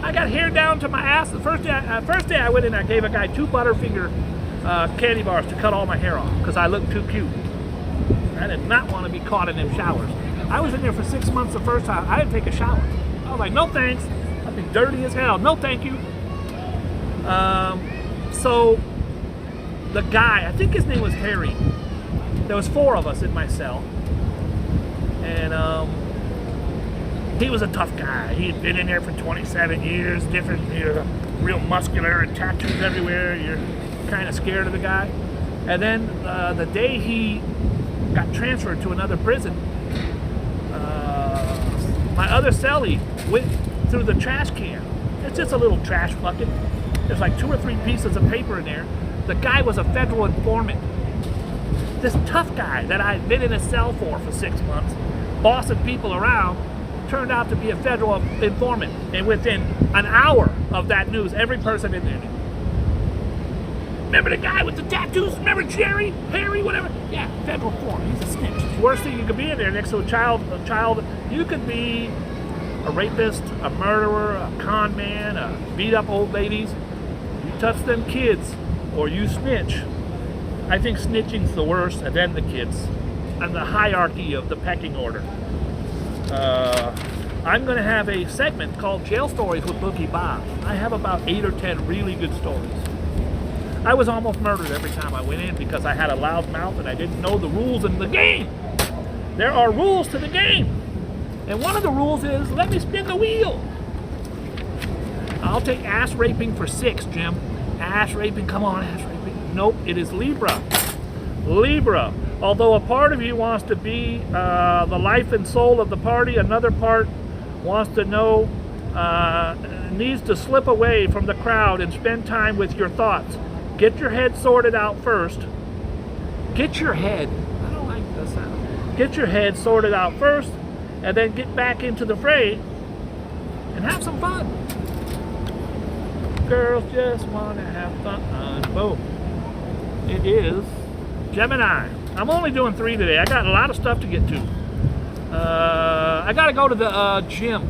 I got hair down to my ass. The first day I went in, I gave a guy 2 Butterfinger candy bars to cut all my hair off because I looked too cute. I did not want to be caught in them showers. I was in there for 6 months the first time. I didn't take a shower. I was like, no thanks. I'd be dirty as hell. No thank you. So the guy, I think his name was Harry. There was 4 of us in my cell. And he was a tough guy. He had been in there for 27 years, different, real muscular and tattoos everywhere. You're kind of scared of the guy. And then the day he got transferred to another prison, my other cellie went through the trash can. It's just a little trash bucket. There's like 2 or 3 pieces of paper in there. The guy was a federal informant. This tough guy that I'd been in a cell for 6 months, bossing people around, turned out to be a federal informant. And within an hour of that news, every person in there knew. Remember the guy with the tattoos? Remember Jerry? Harry? Whatever? Yeah, federal informant. He's a snitch. The worst thing you could be in there next to a child. You could be a rapist, a murderer, a con man, a beat up old ladies. You touch them kids or you snitch. I think snitching's the worst, and then the kids, and the hierarchy of the pecking order. I'm going to have a segment called Jail Stories with Boogie Bob. I have about 8 or 10 really good stories. I was almost murdered every time I went in because I had a loud mouth and I didn't know the rules in the game. There are rules to the game. And one of the rules is, let me spin the wheel. I'll take ass raping for 6, Jim. Ass raping, come on, ass raping. Nope, it is Libra. Libra. Although a part of you wants to be the life and soul of the party, another part wants to know, needs to slip away from the crowd and spend time with your thoughts. Get your head sorted out first. Get your head, I don't like this sound. Get your head sorted out first, and then get back into the fray and have some fun. Girls just want to have fun. Boom. It is Gemini. I'm only doing 3 today. I got a lot of stuff to get to. I got to go to the gym.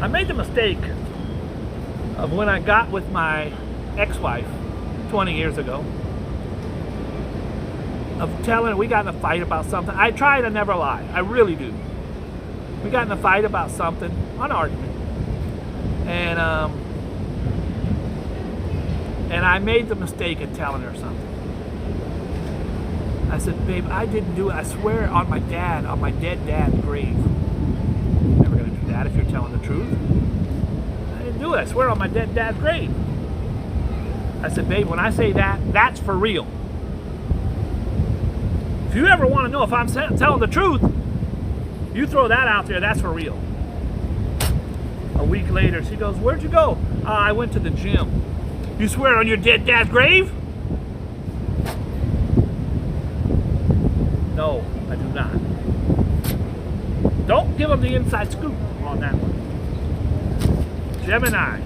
I made the mistake of when I got with my ex-wife 20 years ago of telling her we got in a fight about something. I try to never lie. I really do. We got in a fight about something, an argument. And I made the mistake of telling her something. I said, babe, I didn't do it. I swear on my dead dad's grave. Never gonna do that if you're telling the truth. I didn't do it. I swear on my dead dad's grave. I said, babe, when I say that, that's for real. If you ever want to know if I'm telling the truth, you throw that out there, that's for real. A week later, she goes, where'd you go? I went to the gym. You swear on your dead dad's grave? No, I do not. Don't give them the inside scoop on that one. Gemini.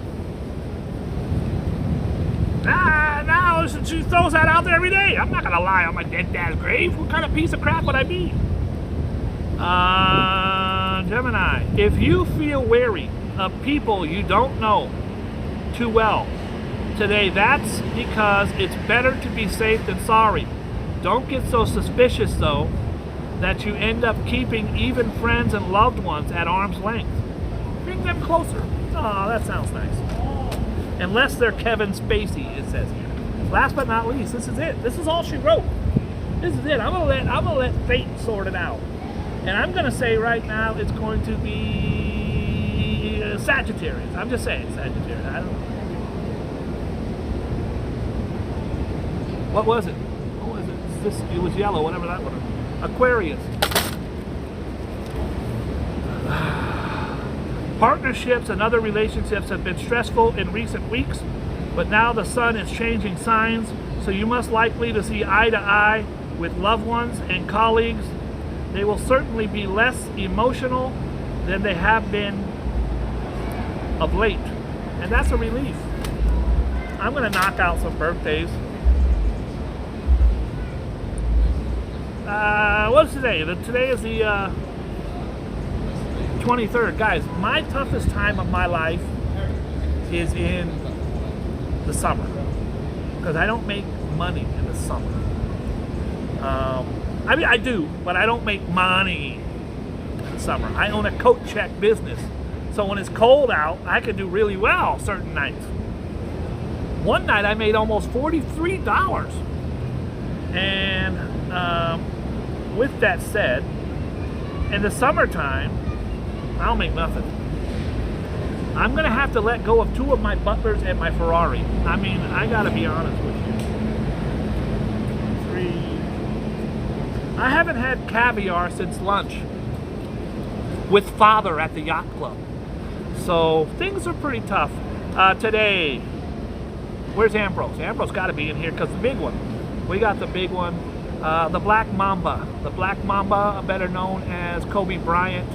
Now she throws that out there every day. I'm not going to lie on my dead dad's grave. What kind of piece of crap would I be? Gemini. If you feel wary of people you don't know too well today, that's because it's better to be safe than sorry. Don't get so suspicious, though, that you end up keeping even friends and loved ones at arm's length. Bring them closer. Oh, that sounds nice. Unless they're Kevin Spacey, it says here. Last but not least, this is it. This is all she wrote. This is it. I'm gonna let fate sort it out. And I'm gonna say right now it's going to be Sagittarius. I'm just saying Sagittarius. I don't know. What was it? What was it? It was yellow, whatever that was. Aquarius. Partnerships and other relationships have been stressful in recent weeks, but now the sun is changing signs, so you must likely to see eye to eye with loved ones and colleagues. They will certainly be less emotional than they have been of late, and that's a relief. I'm going to knock out some birthdays. What's today? Today is the 23rd. Guys, my toughest time of my life is in the summer because I don't make money in the summer. I mean, I do, but I don't make money in the summer. I own a coat check business, so when it's cold out, I can do really well certain nights. One night I made almost $43, and with that said, in the summertime, I'll make nothing. I'm going to have to let go of 2 of my butlers and my Ferrari. I mean, I got to be honest with you. 3. I haven't had caviar since lunch with Father at the yacht club. So things are pretty tough. Today, where's Ambrose? Ambrose got to be in here because the big one. We got the big one. The Black Mamba. The Black Mamba, better known as Kobe Bryant.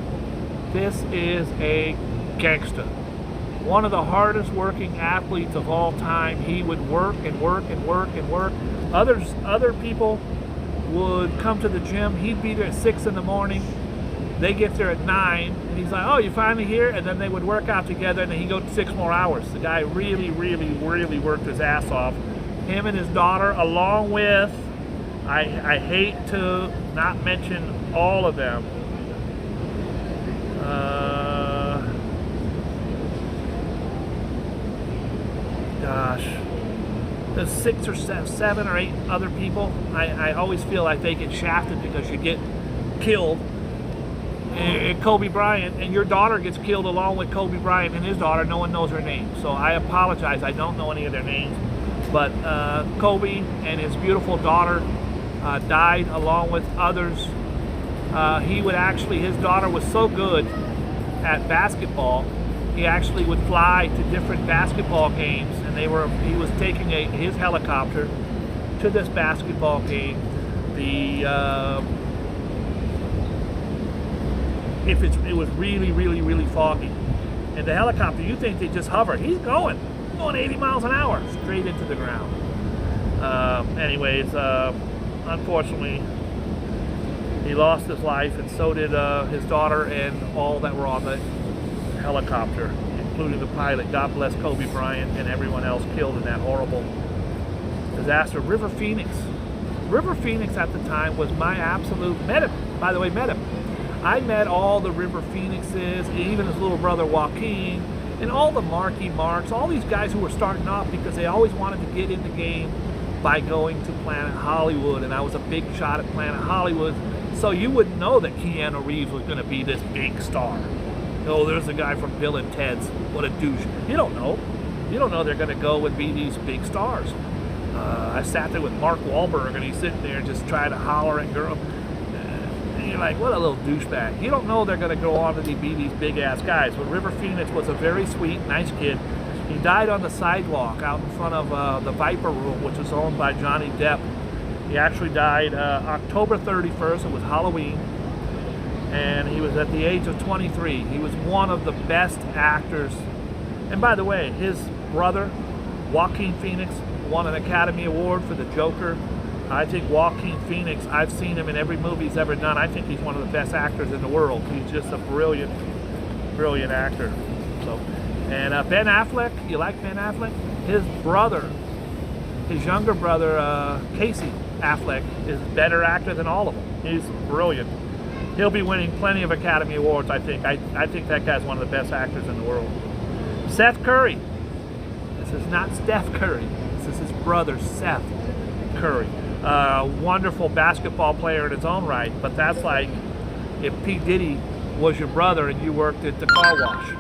This is a gangster. One of the hardest working athletes of all time. He would work and work and work and work. Other people would come to the gym. He'd be there at 6 in the morning. They get there at 9, and he's like, oh, you finally here? And then they would work out together, and then he'd go 6 more hours. The guy really, really, really worked his ass off. Him and his daughter, along with, I hate to not mention all of them. Gosh, there's 6 or 7 or 8 other people. I always feel like they get shafted because you get killed. And Kobe Bryant, and your daughter gets killed along with Kobe Bryant and his daughter. No one knows her name, so I apologize. I don't know any of their names. But Kobe and his beautiful daughter died along with others. His daughter was so good at basketball, he actually would fly to different basketball games, and he was taking his helicopter to this basketball game. It was really, really, really foggy, and the helicopter, you think they just hover. He's going 80 miles an hour straight into the ground. Anyways, unfortunately, he lost his life, and so did his daughter and all that were on the helicopter, including the pilot. God bless Kobe Bryant and everyone else killed in that horrible disaster. River Phoenix at the time was my absolute, met him, by the way, met him. I met all the River Phoenixes, even his little brother Joaquin, and all the Marky Marks, all these guys who were starting off because they always wanted to get in the game by going to Planet Hollywood, and I was a big shot at Planet Hollywood, so you wouldn't know that Keanu Reeves was going to be this big star. Oh, there's a guy from Bill and Ted's, what a douche. You don't know. You don't know they're going to go and be these big stars. I sat there with Mark Wahlberg, and he's sitting there just trying to holler at girls. And you're like, what a little douchebag. You don't know they're going to go on to be these big-ass guys. But River Phoenix was a very sweet, nice kid. He died on the sidewalk out in front of the Viper Room, which was owned by Johnny Depp. He actually died October 31st. It was Halloween. And he was at the age of 23. He was one of the best actors. And by the way, his brother, Joaquin Phoenix, won an Academy Award for the Joker. I think Joaquin Phoenix, I've seen him in every movie he's ever done. I think he's one of the best actors in the world. He's just a brilliant, brilliant actor. So, and Ben Affleck, you like Ben Affleck? His brother, his younger brother, Casey Affleck, is a better actor than all of them. He's brilliant. He'll be winning plenty of Academy Awards, I think. I think that guy's one of the best actors in the world. Seth Curry. This is not Steph Curry. This is his brother, Seth Curry. Wonderful basketball player in his own right, but that's like if P. Diddy was your brother and you worked at the car wash.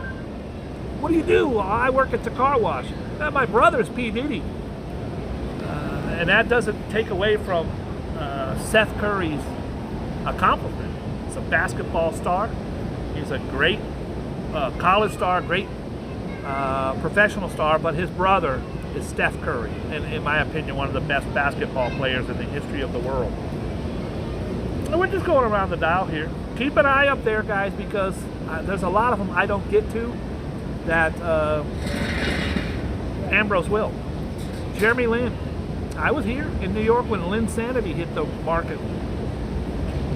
What do you do? Well, I work at the car wash. My brother's P. Diddy. And that doesn't take away from Seth Curry's accomplishment. He's a basketball star. He's a great college star, great professional star, but his brother is Steph Curry, and in my opinion, one of the best basketball players in the history of the world. And we're just going around the dial here. Keep an eye up there, guys, because there's a lot of them I don't get to that Ambrose will. Jeremy Lin. I was here in New York when Linsanity hit the market.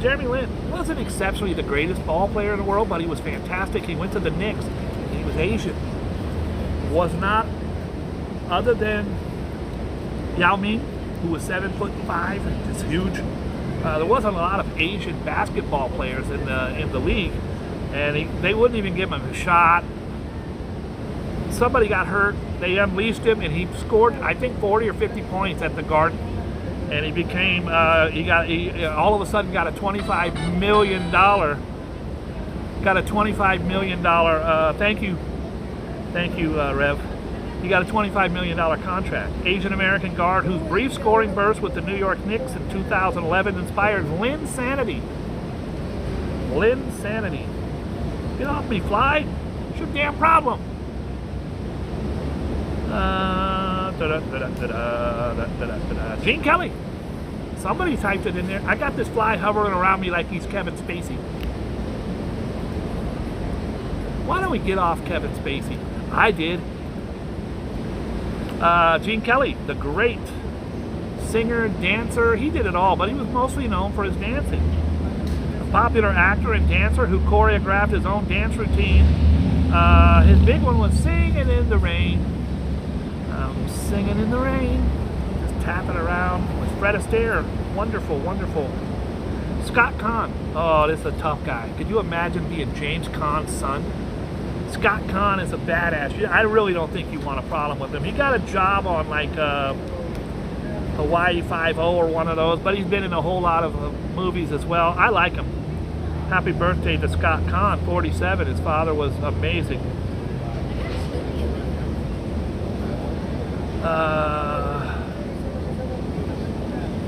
Jeremy Lin wasn't exceptionally the greatest ball player in the world, but he was fantastic. He went to the Knicks. He was Asian. Was not, other than Yao Ming, who was 7'5" and just huge. There wasn't a lot of Asian basketball players in the league, and they wouldn't even give him a shot. Somebody got hurt. They unleashed him, and he scored, I think, 40 or 50 points at the Garden. And he became, he all of a sudden got a $25 million, thank you, Rev. He got a $25 million contract. Asian American guard whose brief scoring burst with the New York Knicks in 2011 inspired Linsanity. Linsanity. Get off me, fly. It's your damn problem. Gene Kelly. Somebody typed it in there. I got this fly hovering around me like he's Kevin Spacey. Why don't we get off Kevin Spacey? I did. Gene Kelly, the great singer, dancer. He did it all, but he was mostly known for his dancing. A popular actor and dancer who choreographed his own dance routine. His big one was Singing in the Rain. Singing in the rain, just tapping around with Fred Astaire. Wonderful, wonderful Scott Conn. Oh, this is a tough guy. Could you imagine being James Caan's son? Scott Conn is a badass. I really don't think you want a problem with him. He got a job on like Hawaii 5-0 or one of those, but he's been in a whole lot of movies as well. I like him. Happy birthday to Scott Conn, 47. His father was amazing.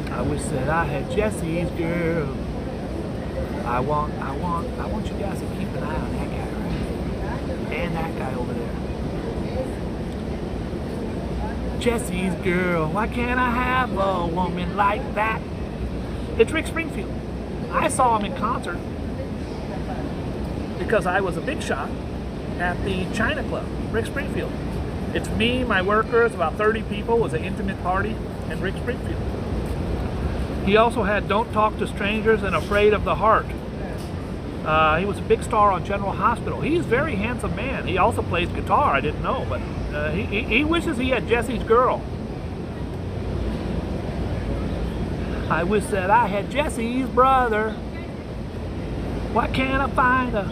I wish that I had Jesse's girl. I want you guys to keep an eye on that guy, right? And that guy over there. Jesse's girl, why can't I have a woman like that? It's Rick Springfield. I saw him in concert because I was a big shot at the China Club, Rick Springfield. It's me, my workers, about 30 people. It was an intimate party, and Rick Springfield. He also had Don't Talk to Strangers and Afraid of the Heart. He was a big star on General Hospital. He's a very handsome man. He also plays guitar, I didn't know, but he wishes he had Jesse's girl. I wish that I had Jesse's brother. Why can't I find her?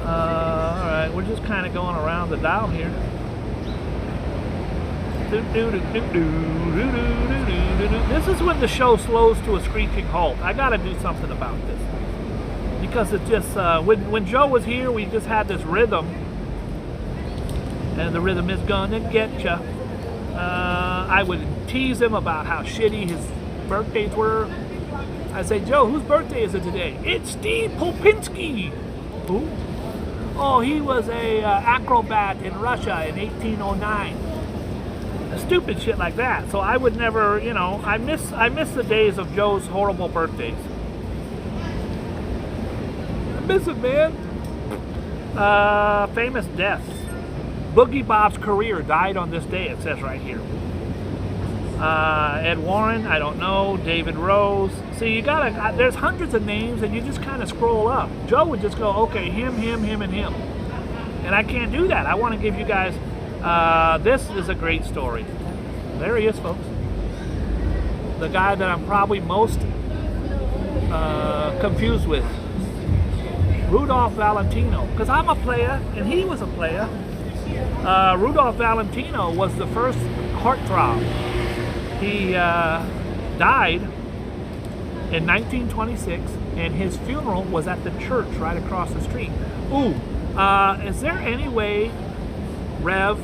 Alright, we're just kind of going around the dial here. This is when the show slows to a screeching halt. I gotta do something about this. Because it just, when Joe was here, we just had this rhythm. And the rhythm is gonna get ya. I would tease him about how shitty his birthdays were. I'd say, Joe, whose birthday is it today? It's Steve Popinski. Who? Oh, he was a acrobat in Russia in 1809. Stupid shit like that. So I would never, you know, I miss the days of Joe's horrible birthdays. I miss it, man. Famous deaths. Boogie Bob's career died on this day, it says right here. Ed Warren, I don't know. David Rose. See, you gotta, there's hundreds of names and you just kind of scroll up. Joe would just go, okay, him, and him. And I can't do that. I want to give you guys, this is a great story. There he is, folks. The guy that I'm probably most confused with. Rudolph Valentino. Because I'm a player and he was a player. Rudolph Valentino was the first heartthrob. He died in 1926 and his funeral was at the church right across the street. Ooh, is there any way, Rev,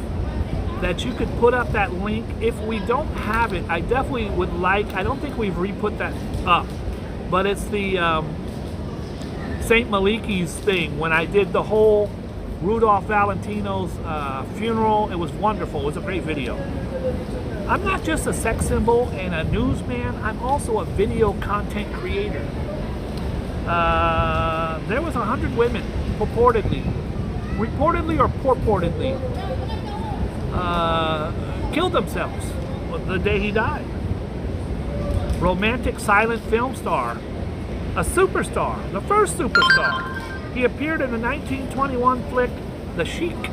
that you could put up that link? If we don't have it, I definitely would like, I don't think we've re-put that up, but it's the St. Maliki's thing when I did the whole Rudolph Valentino's funeral. It was wonderful. It was a great video. I'm not just a sex symbol and a newsman, I'm also a video content creator. There was 100 women, reportedly or purportedly, killed themselves the day he died. Romantic silent film star, a superstar, the first superstar. He appeared in the 1921 flick, The Sheik.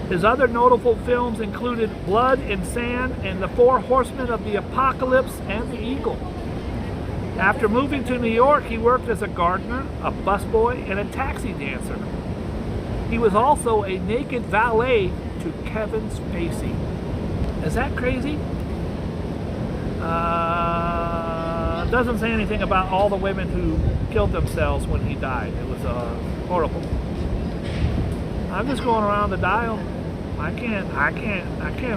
His other notable films included Blood and Sand and The Four Horsemen of the Apocalypse and The Eagle. After moving to New York, he worked as a gardener, a busboy, and a taxi dancer. He was also a naked valet to Kevin Spacey. Is that crazy? Doesn't say anything about all the women who killed themselves when he died. It was horrible. I'm just going around the dial. I can't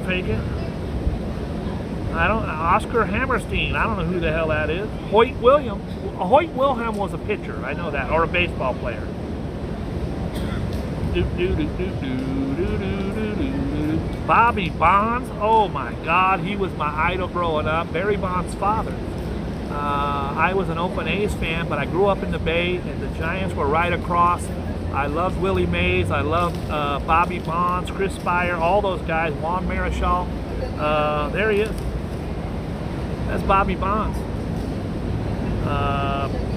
fake it. Oscar Hammerstein, I don't know who the hell that is. Hoyt Wilhelm was a pitcher, I know that, or a baseball player. Bobby Bonds, oh my God, he was my idol growing up. Barry Bonds' father. I was an Oakland A's fan, but I grew up in the Bay, and the Giants were right across. I loved Willie Mays. I loved Bobby Bonds, Chris Spire, all those guys. Juan Marichal. There he is. That's Bobby Bonds.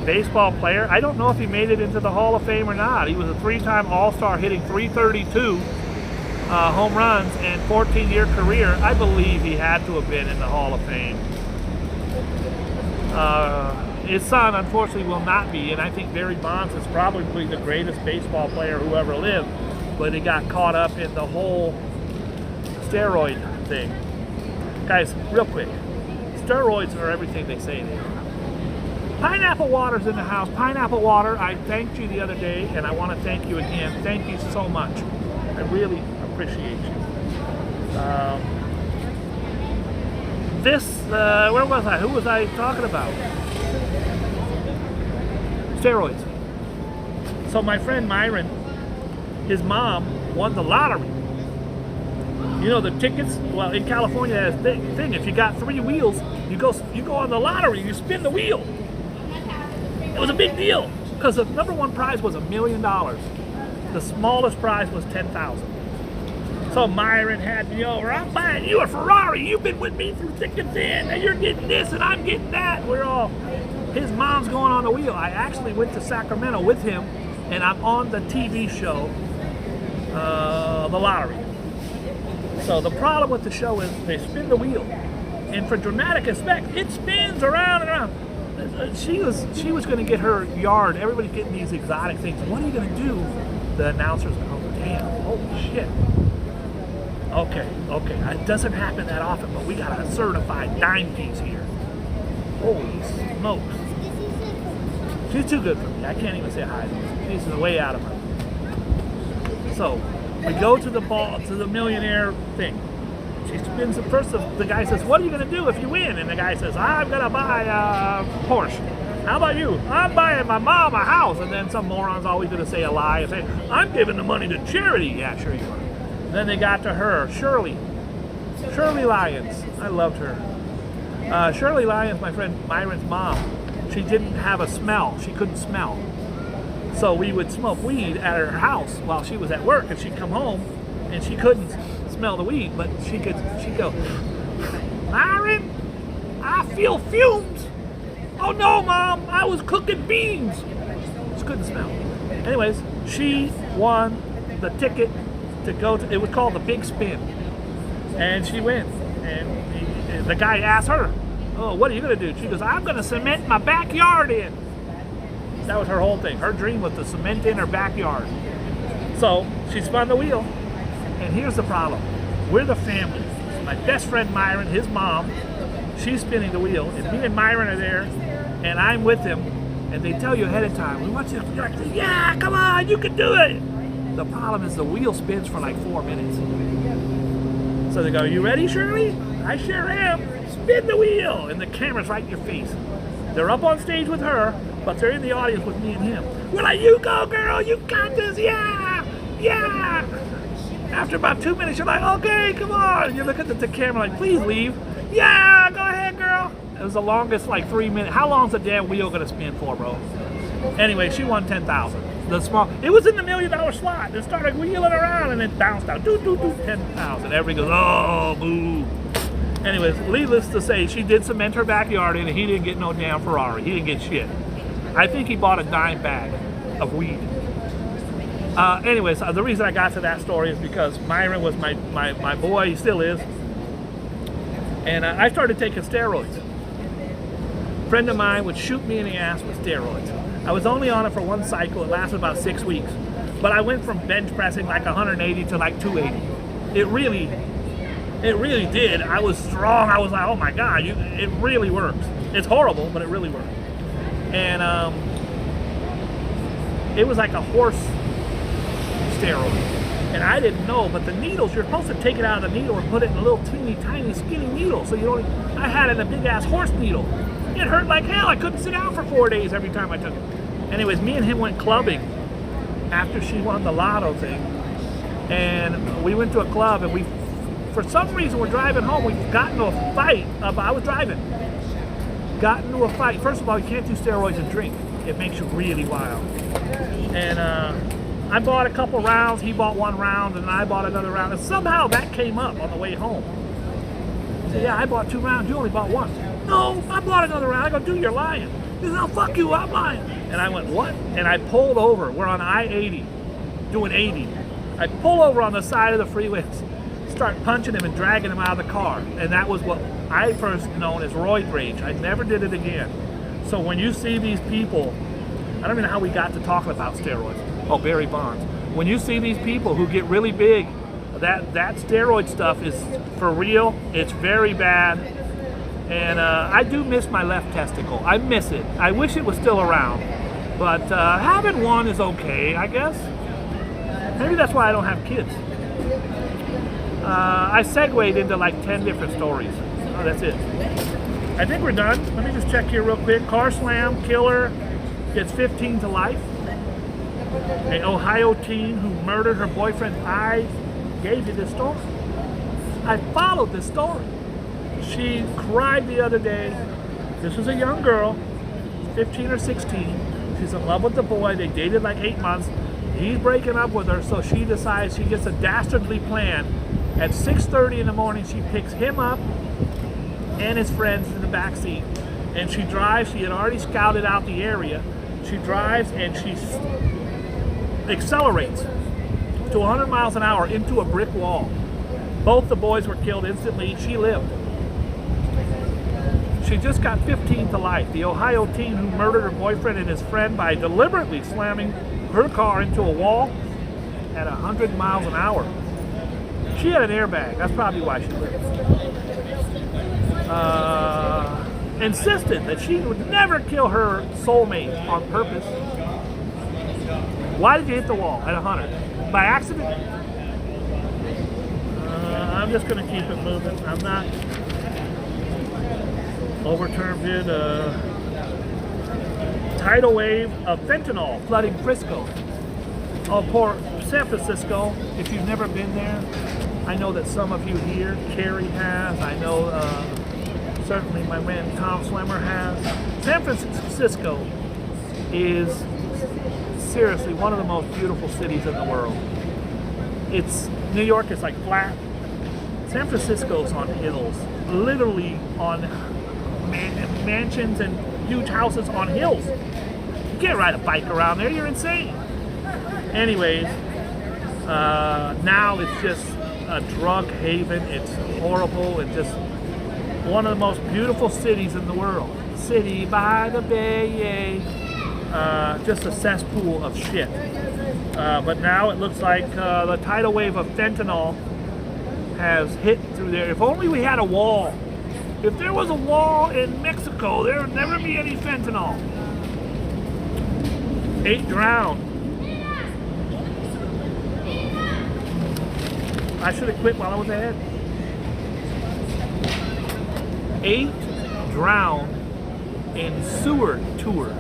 Baseball player. I don't know if he made it into the Hall of Fame or not. He was a three-time All-Star, hitting 332 home runs and 14-year career. I believe he had to have been in the Hall of Fame. his son, unfortunately, will not be. And I think Barry Bonds is probably the greatest baseball player who ever lived. But he got caught up in the whole steroid thing. Guys, real quick. Steroids are everything they say they are. Pineapple water's in the house. Pineapple water, I thanked you the other day, and I want to thank you again. Thank you so much. I really appreciate you. Where was I? Who was I talking about? Steroids. So my friend Myron, his mom won the lottery. You know the tickets? Well, in California, that's a thing. If you got 3 wheels, you go on the lottery. You spin the wheel. It was a big deal because the number 1 prize was $1 million. The smallest prize was $10,000. So Myron had me over. I'm buying you a Ferrari. You've been with me through thick and thin. And you're getting this, and I'm getting that. We're all. His mom's going on the wheel. I actually went to Sacramento with him, and I'm on the TV show, The Lottery. So the problem with the show is they spin the wheel, and for dramatic effect, it spins around and around. She was going to get her yard. Everybody's getting these exotic things. What are you going to do? The announcers go, oh damn, holy shit. Okay, it doesn't happen that often, but we got a certified dime piece here. Holy smokes. She's too good for me. I can't even say hi. She's way out of her. So we go to the millionaire thing. She spins it first. The guy says, what are you going to do if you win? And the guy says, I'm going to buy a Porsche. How about you? I'm buying my mom a house. And then some moron's always going to say a lie and say, I'm giving the money to charity. Yeah, sure you are. Then they got to her, Shirley Lyons. I loved her. Shirley Lyons, my friend Myron's mom, she didn't have a smell. She couldn't smell. So we would smoke weed at her house while she was at work, and she'd come home and she couldn't smell the weed, but she'd go, Myron, I feel fumes. Oh no, Mom, I was cooking beans. She couldn't smell. Anyways, she won the ticket to go to, it was called the Big Spin. And she went. And the guy asked her, oh, what are you going to do? She goes, I'm going to cement my backyard in. That was her whole thing. Her dream was to cement in her backyard. So she spun the wheel. And here's the problem. We're the family. My best friend Myron, his mom, she's spinning the wheel. And me and Myron are there. And I'm with him. And they tell you ahead of time, we want you to, you're like, yeah, come on, you can do it. The problem is the wheel spins for like 4 minutes. So they go, you ready, Shirley? I sure am. Spin the wheel. And the camera's right in your face. They're up on stage with her, but they're in the audience with me and him. We're like, you go, girl. You got this. Yeah. Yeah. After about 2 minutes, you're like, okay, come on. You look at the camera like, please leave. Yeah, go ahead, girl. It was the longest, like 3 minutes. How long's the damn wheel going to spin for, bro? Anyway, she won $10,000. It was in the $1 million slot. It started wheeling around and it bounced out. 10,000. Everybody goes, oh, boo. Anyways, needless to say, she did cement her backyard in and he didn't get no damn Ferrari. He didn't get shit. I think he bought a dime bag of weed. Anyways, the reason I got to that story is because Myron was my boy. He still is. And I started taking steroids. A friend of mine would shoot me in the ass with steroids. I was only on it for one cycle. It lasted about 6 weeks. But I went from bench pressing like 180 to like 280. It really did. I was strong. I was like, oh my God, it really works. It's horrible, but it really works. And it was like a horse steroid. And I didn't know, but the needles, you're supposed to take it out of the needle and put it in a little teeny tiny skinny needle. So I had it in a big ass horse needle. It hurt like hell. I couldn't sit down for 4 days every time I took it. Anyways, me and him went clubbing after she won the lotto thing. And we went to a club and for some reason, we're driving home. We got into a fight. I was driving. Got into a fight. First of all, you can't do steroids and drink. It makes you really wild. And I bought a couple rounds. He bought 1 round, and I bought another round. And somehow that came up on the way home. He said, yeah, I bought 2 rounds. You only bought 1. No, I bought another round. I go, dude, you're lying. He said, oh, fuck you, I'm lying. And I went, what? And I pulled over. We're on I-80, doing 80. I pull over on the side of the freeway, start punching him and dragging him out of the car. And that was what I first known as roid rage. I never did it again. So when you see these people, I don't even know how we got to talking about steroids. Oh, Barry Bonds. When you see these people who get really big, that steroid stuff is for real. It's very bad. And I do miss my left testicle. I miss it. I wish it was still around. But having one is okay, I guess. Maybe that's why I don't have kids. I segued into like 10 different stories. Oh, that's it. I think we're done. Let me just check here real quick. Car slam, killer, gets 15 to life. An Ohio teen who murdered her boyfriend. I gave you this story. I followed this story. She cried the other day. This was a young girl, 15 or 16. She's in love with the boy. They dated like 8 months. He's breaking up with her, so she decides she gets a dastardly plan. At 6:30 in the morning, she picks him up and his friends in the back seat, and she drives. She had already scouted out the area. She drives and she accelerates to 100 miles an hour into a brick wall. Both the boys were killed instantly. She lived. She just got 15 to life. The Ohio teen who murdered her boyfriend and his friend by deliberately slamming her car into a wall at 100 miles an hour. She had an airbag. That's probably why she lived. Insisted that she would never kill her soulmate on purpose. Why did you hit the wall at 100? By accident? I'm just going to keep it moving. I'm not overturned it. Tidal wave of fentanyl flooding Frisco. Oh, poor San Francisco. If you've never been there, I know that some of you here, Carrie has. I know certainly my man Tom Slemmer has. San Francisco is seriously one of the most beautiful cities in the world. New York is like flat. San Francisco's on hills, literally on mansions and huge houses on hills. You can't ride a bike around there, you're insane. Anyways, now it's just a drug haven. It's horrible. It's just one of the most beautiful cities in the world. City by the bay, just a cesspool of shit. But now it looks like the tidal wave of fentanyl has hit through there. If only we had a wall. If there was a wall in Mexico, there would never be any fentanyl. 8 drowned. I should have quit while I was ahead. 8 drowned in sewer tour.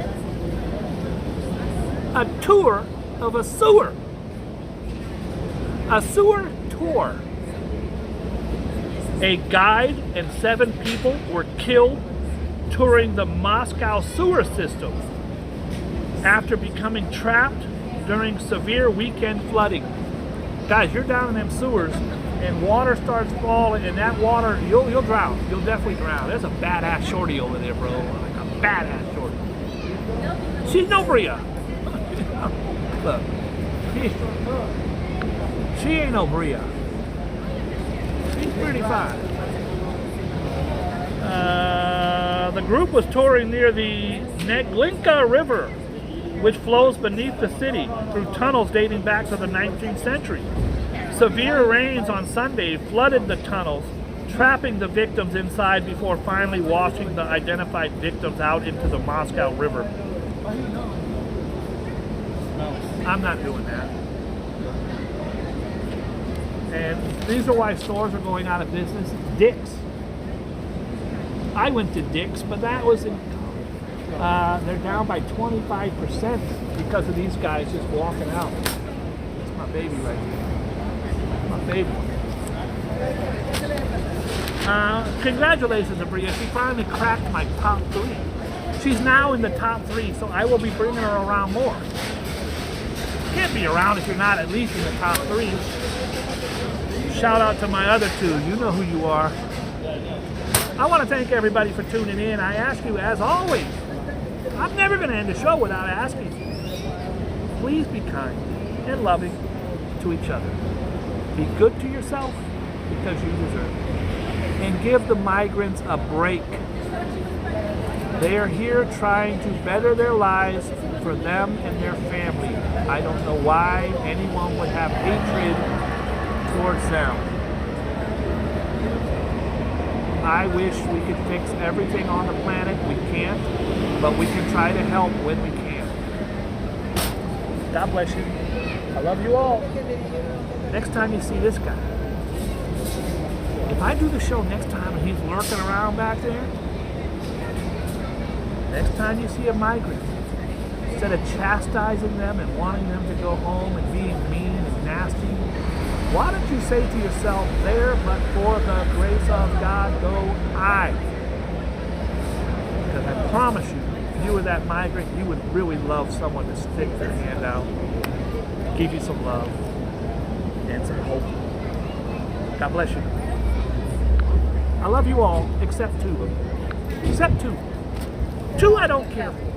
A tour of a sewer. A sewer tour. A guide and 7 people were killed touring the Moscow sewer system after becoming trapped during severe weekend flooding. Guys, you're down in them sewers and water starts falling, and that water, you'll drown. You'll definitely drown. There's a badass shorty over there, bro. Like a badass shorty. She's no Bria. Look. She ain't no Bria. She's pretty fine. The group was touring near the Neglinka River, which flows beneath the city through tunnels dating back to the 19th century. Severe rains on Sunday flooded the tunnels, trapping the victims inside before finally washing the identified victims out into the Moscow River. I'm not doing that. And these are why stores are going out of business. Dick's. I went to Dick's, but that was in they're down by 25% because of these guys just walking out. That's my baby right here. My baby. Congratulations, Abria. She finally cracked my top 3. She's now in the top 3, so I will be bringing her around more. You can't be around if you're not at least in the top 3. Shout out to my other 2. You know who you are. I want to thank everybody for tuning in. I ask you, as always, I'm never going to end the show without asking you. Please be kind and loving to each other. Be good to yourself because you deserve it. And give the migrants a break. They are here trying to better their lives for them and their family. I don't know why anyone would have hatred towards them. I wish we could fix everything on the planet. We can't, but we can try to help when we can. God bless you. I love you all. Next time you see this guy, if I do the show next time and he's lurking around back there, next time you see a migrant, instead of chastising them and wanting them to go home and being mean and nasty, why don't you say to yourself, there but for the grace of God go I. Because I promise you, if you were that migrant, you would really love someone to stick their hand out, give you some love and some hope. God bless you. I love you all, except two. Except two. Two I don't care for.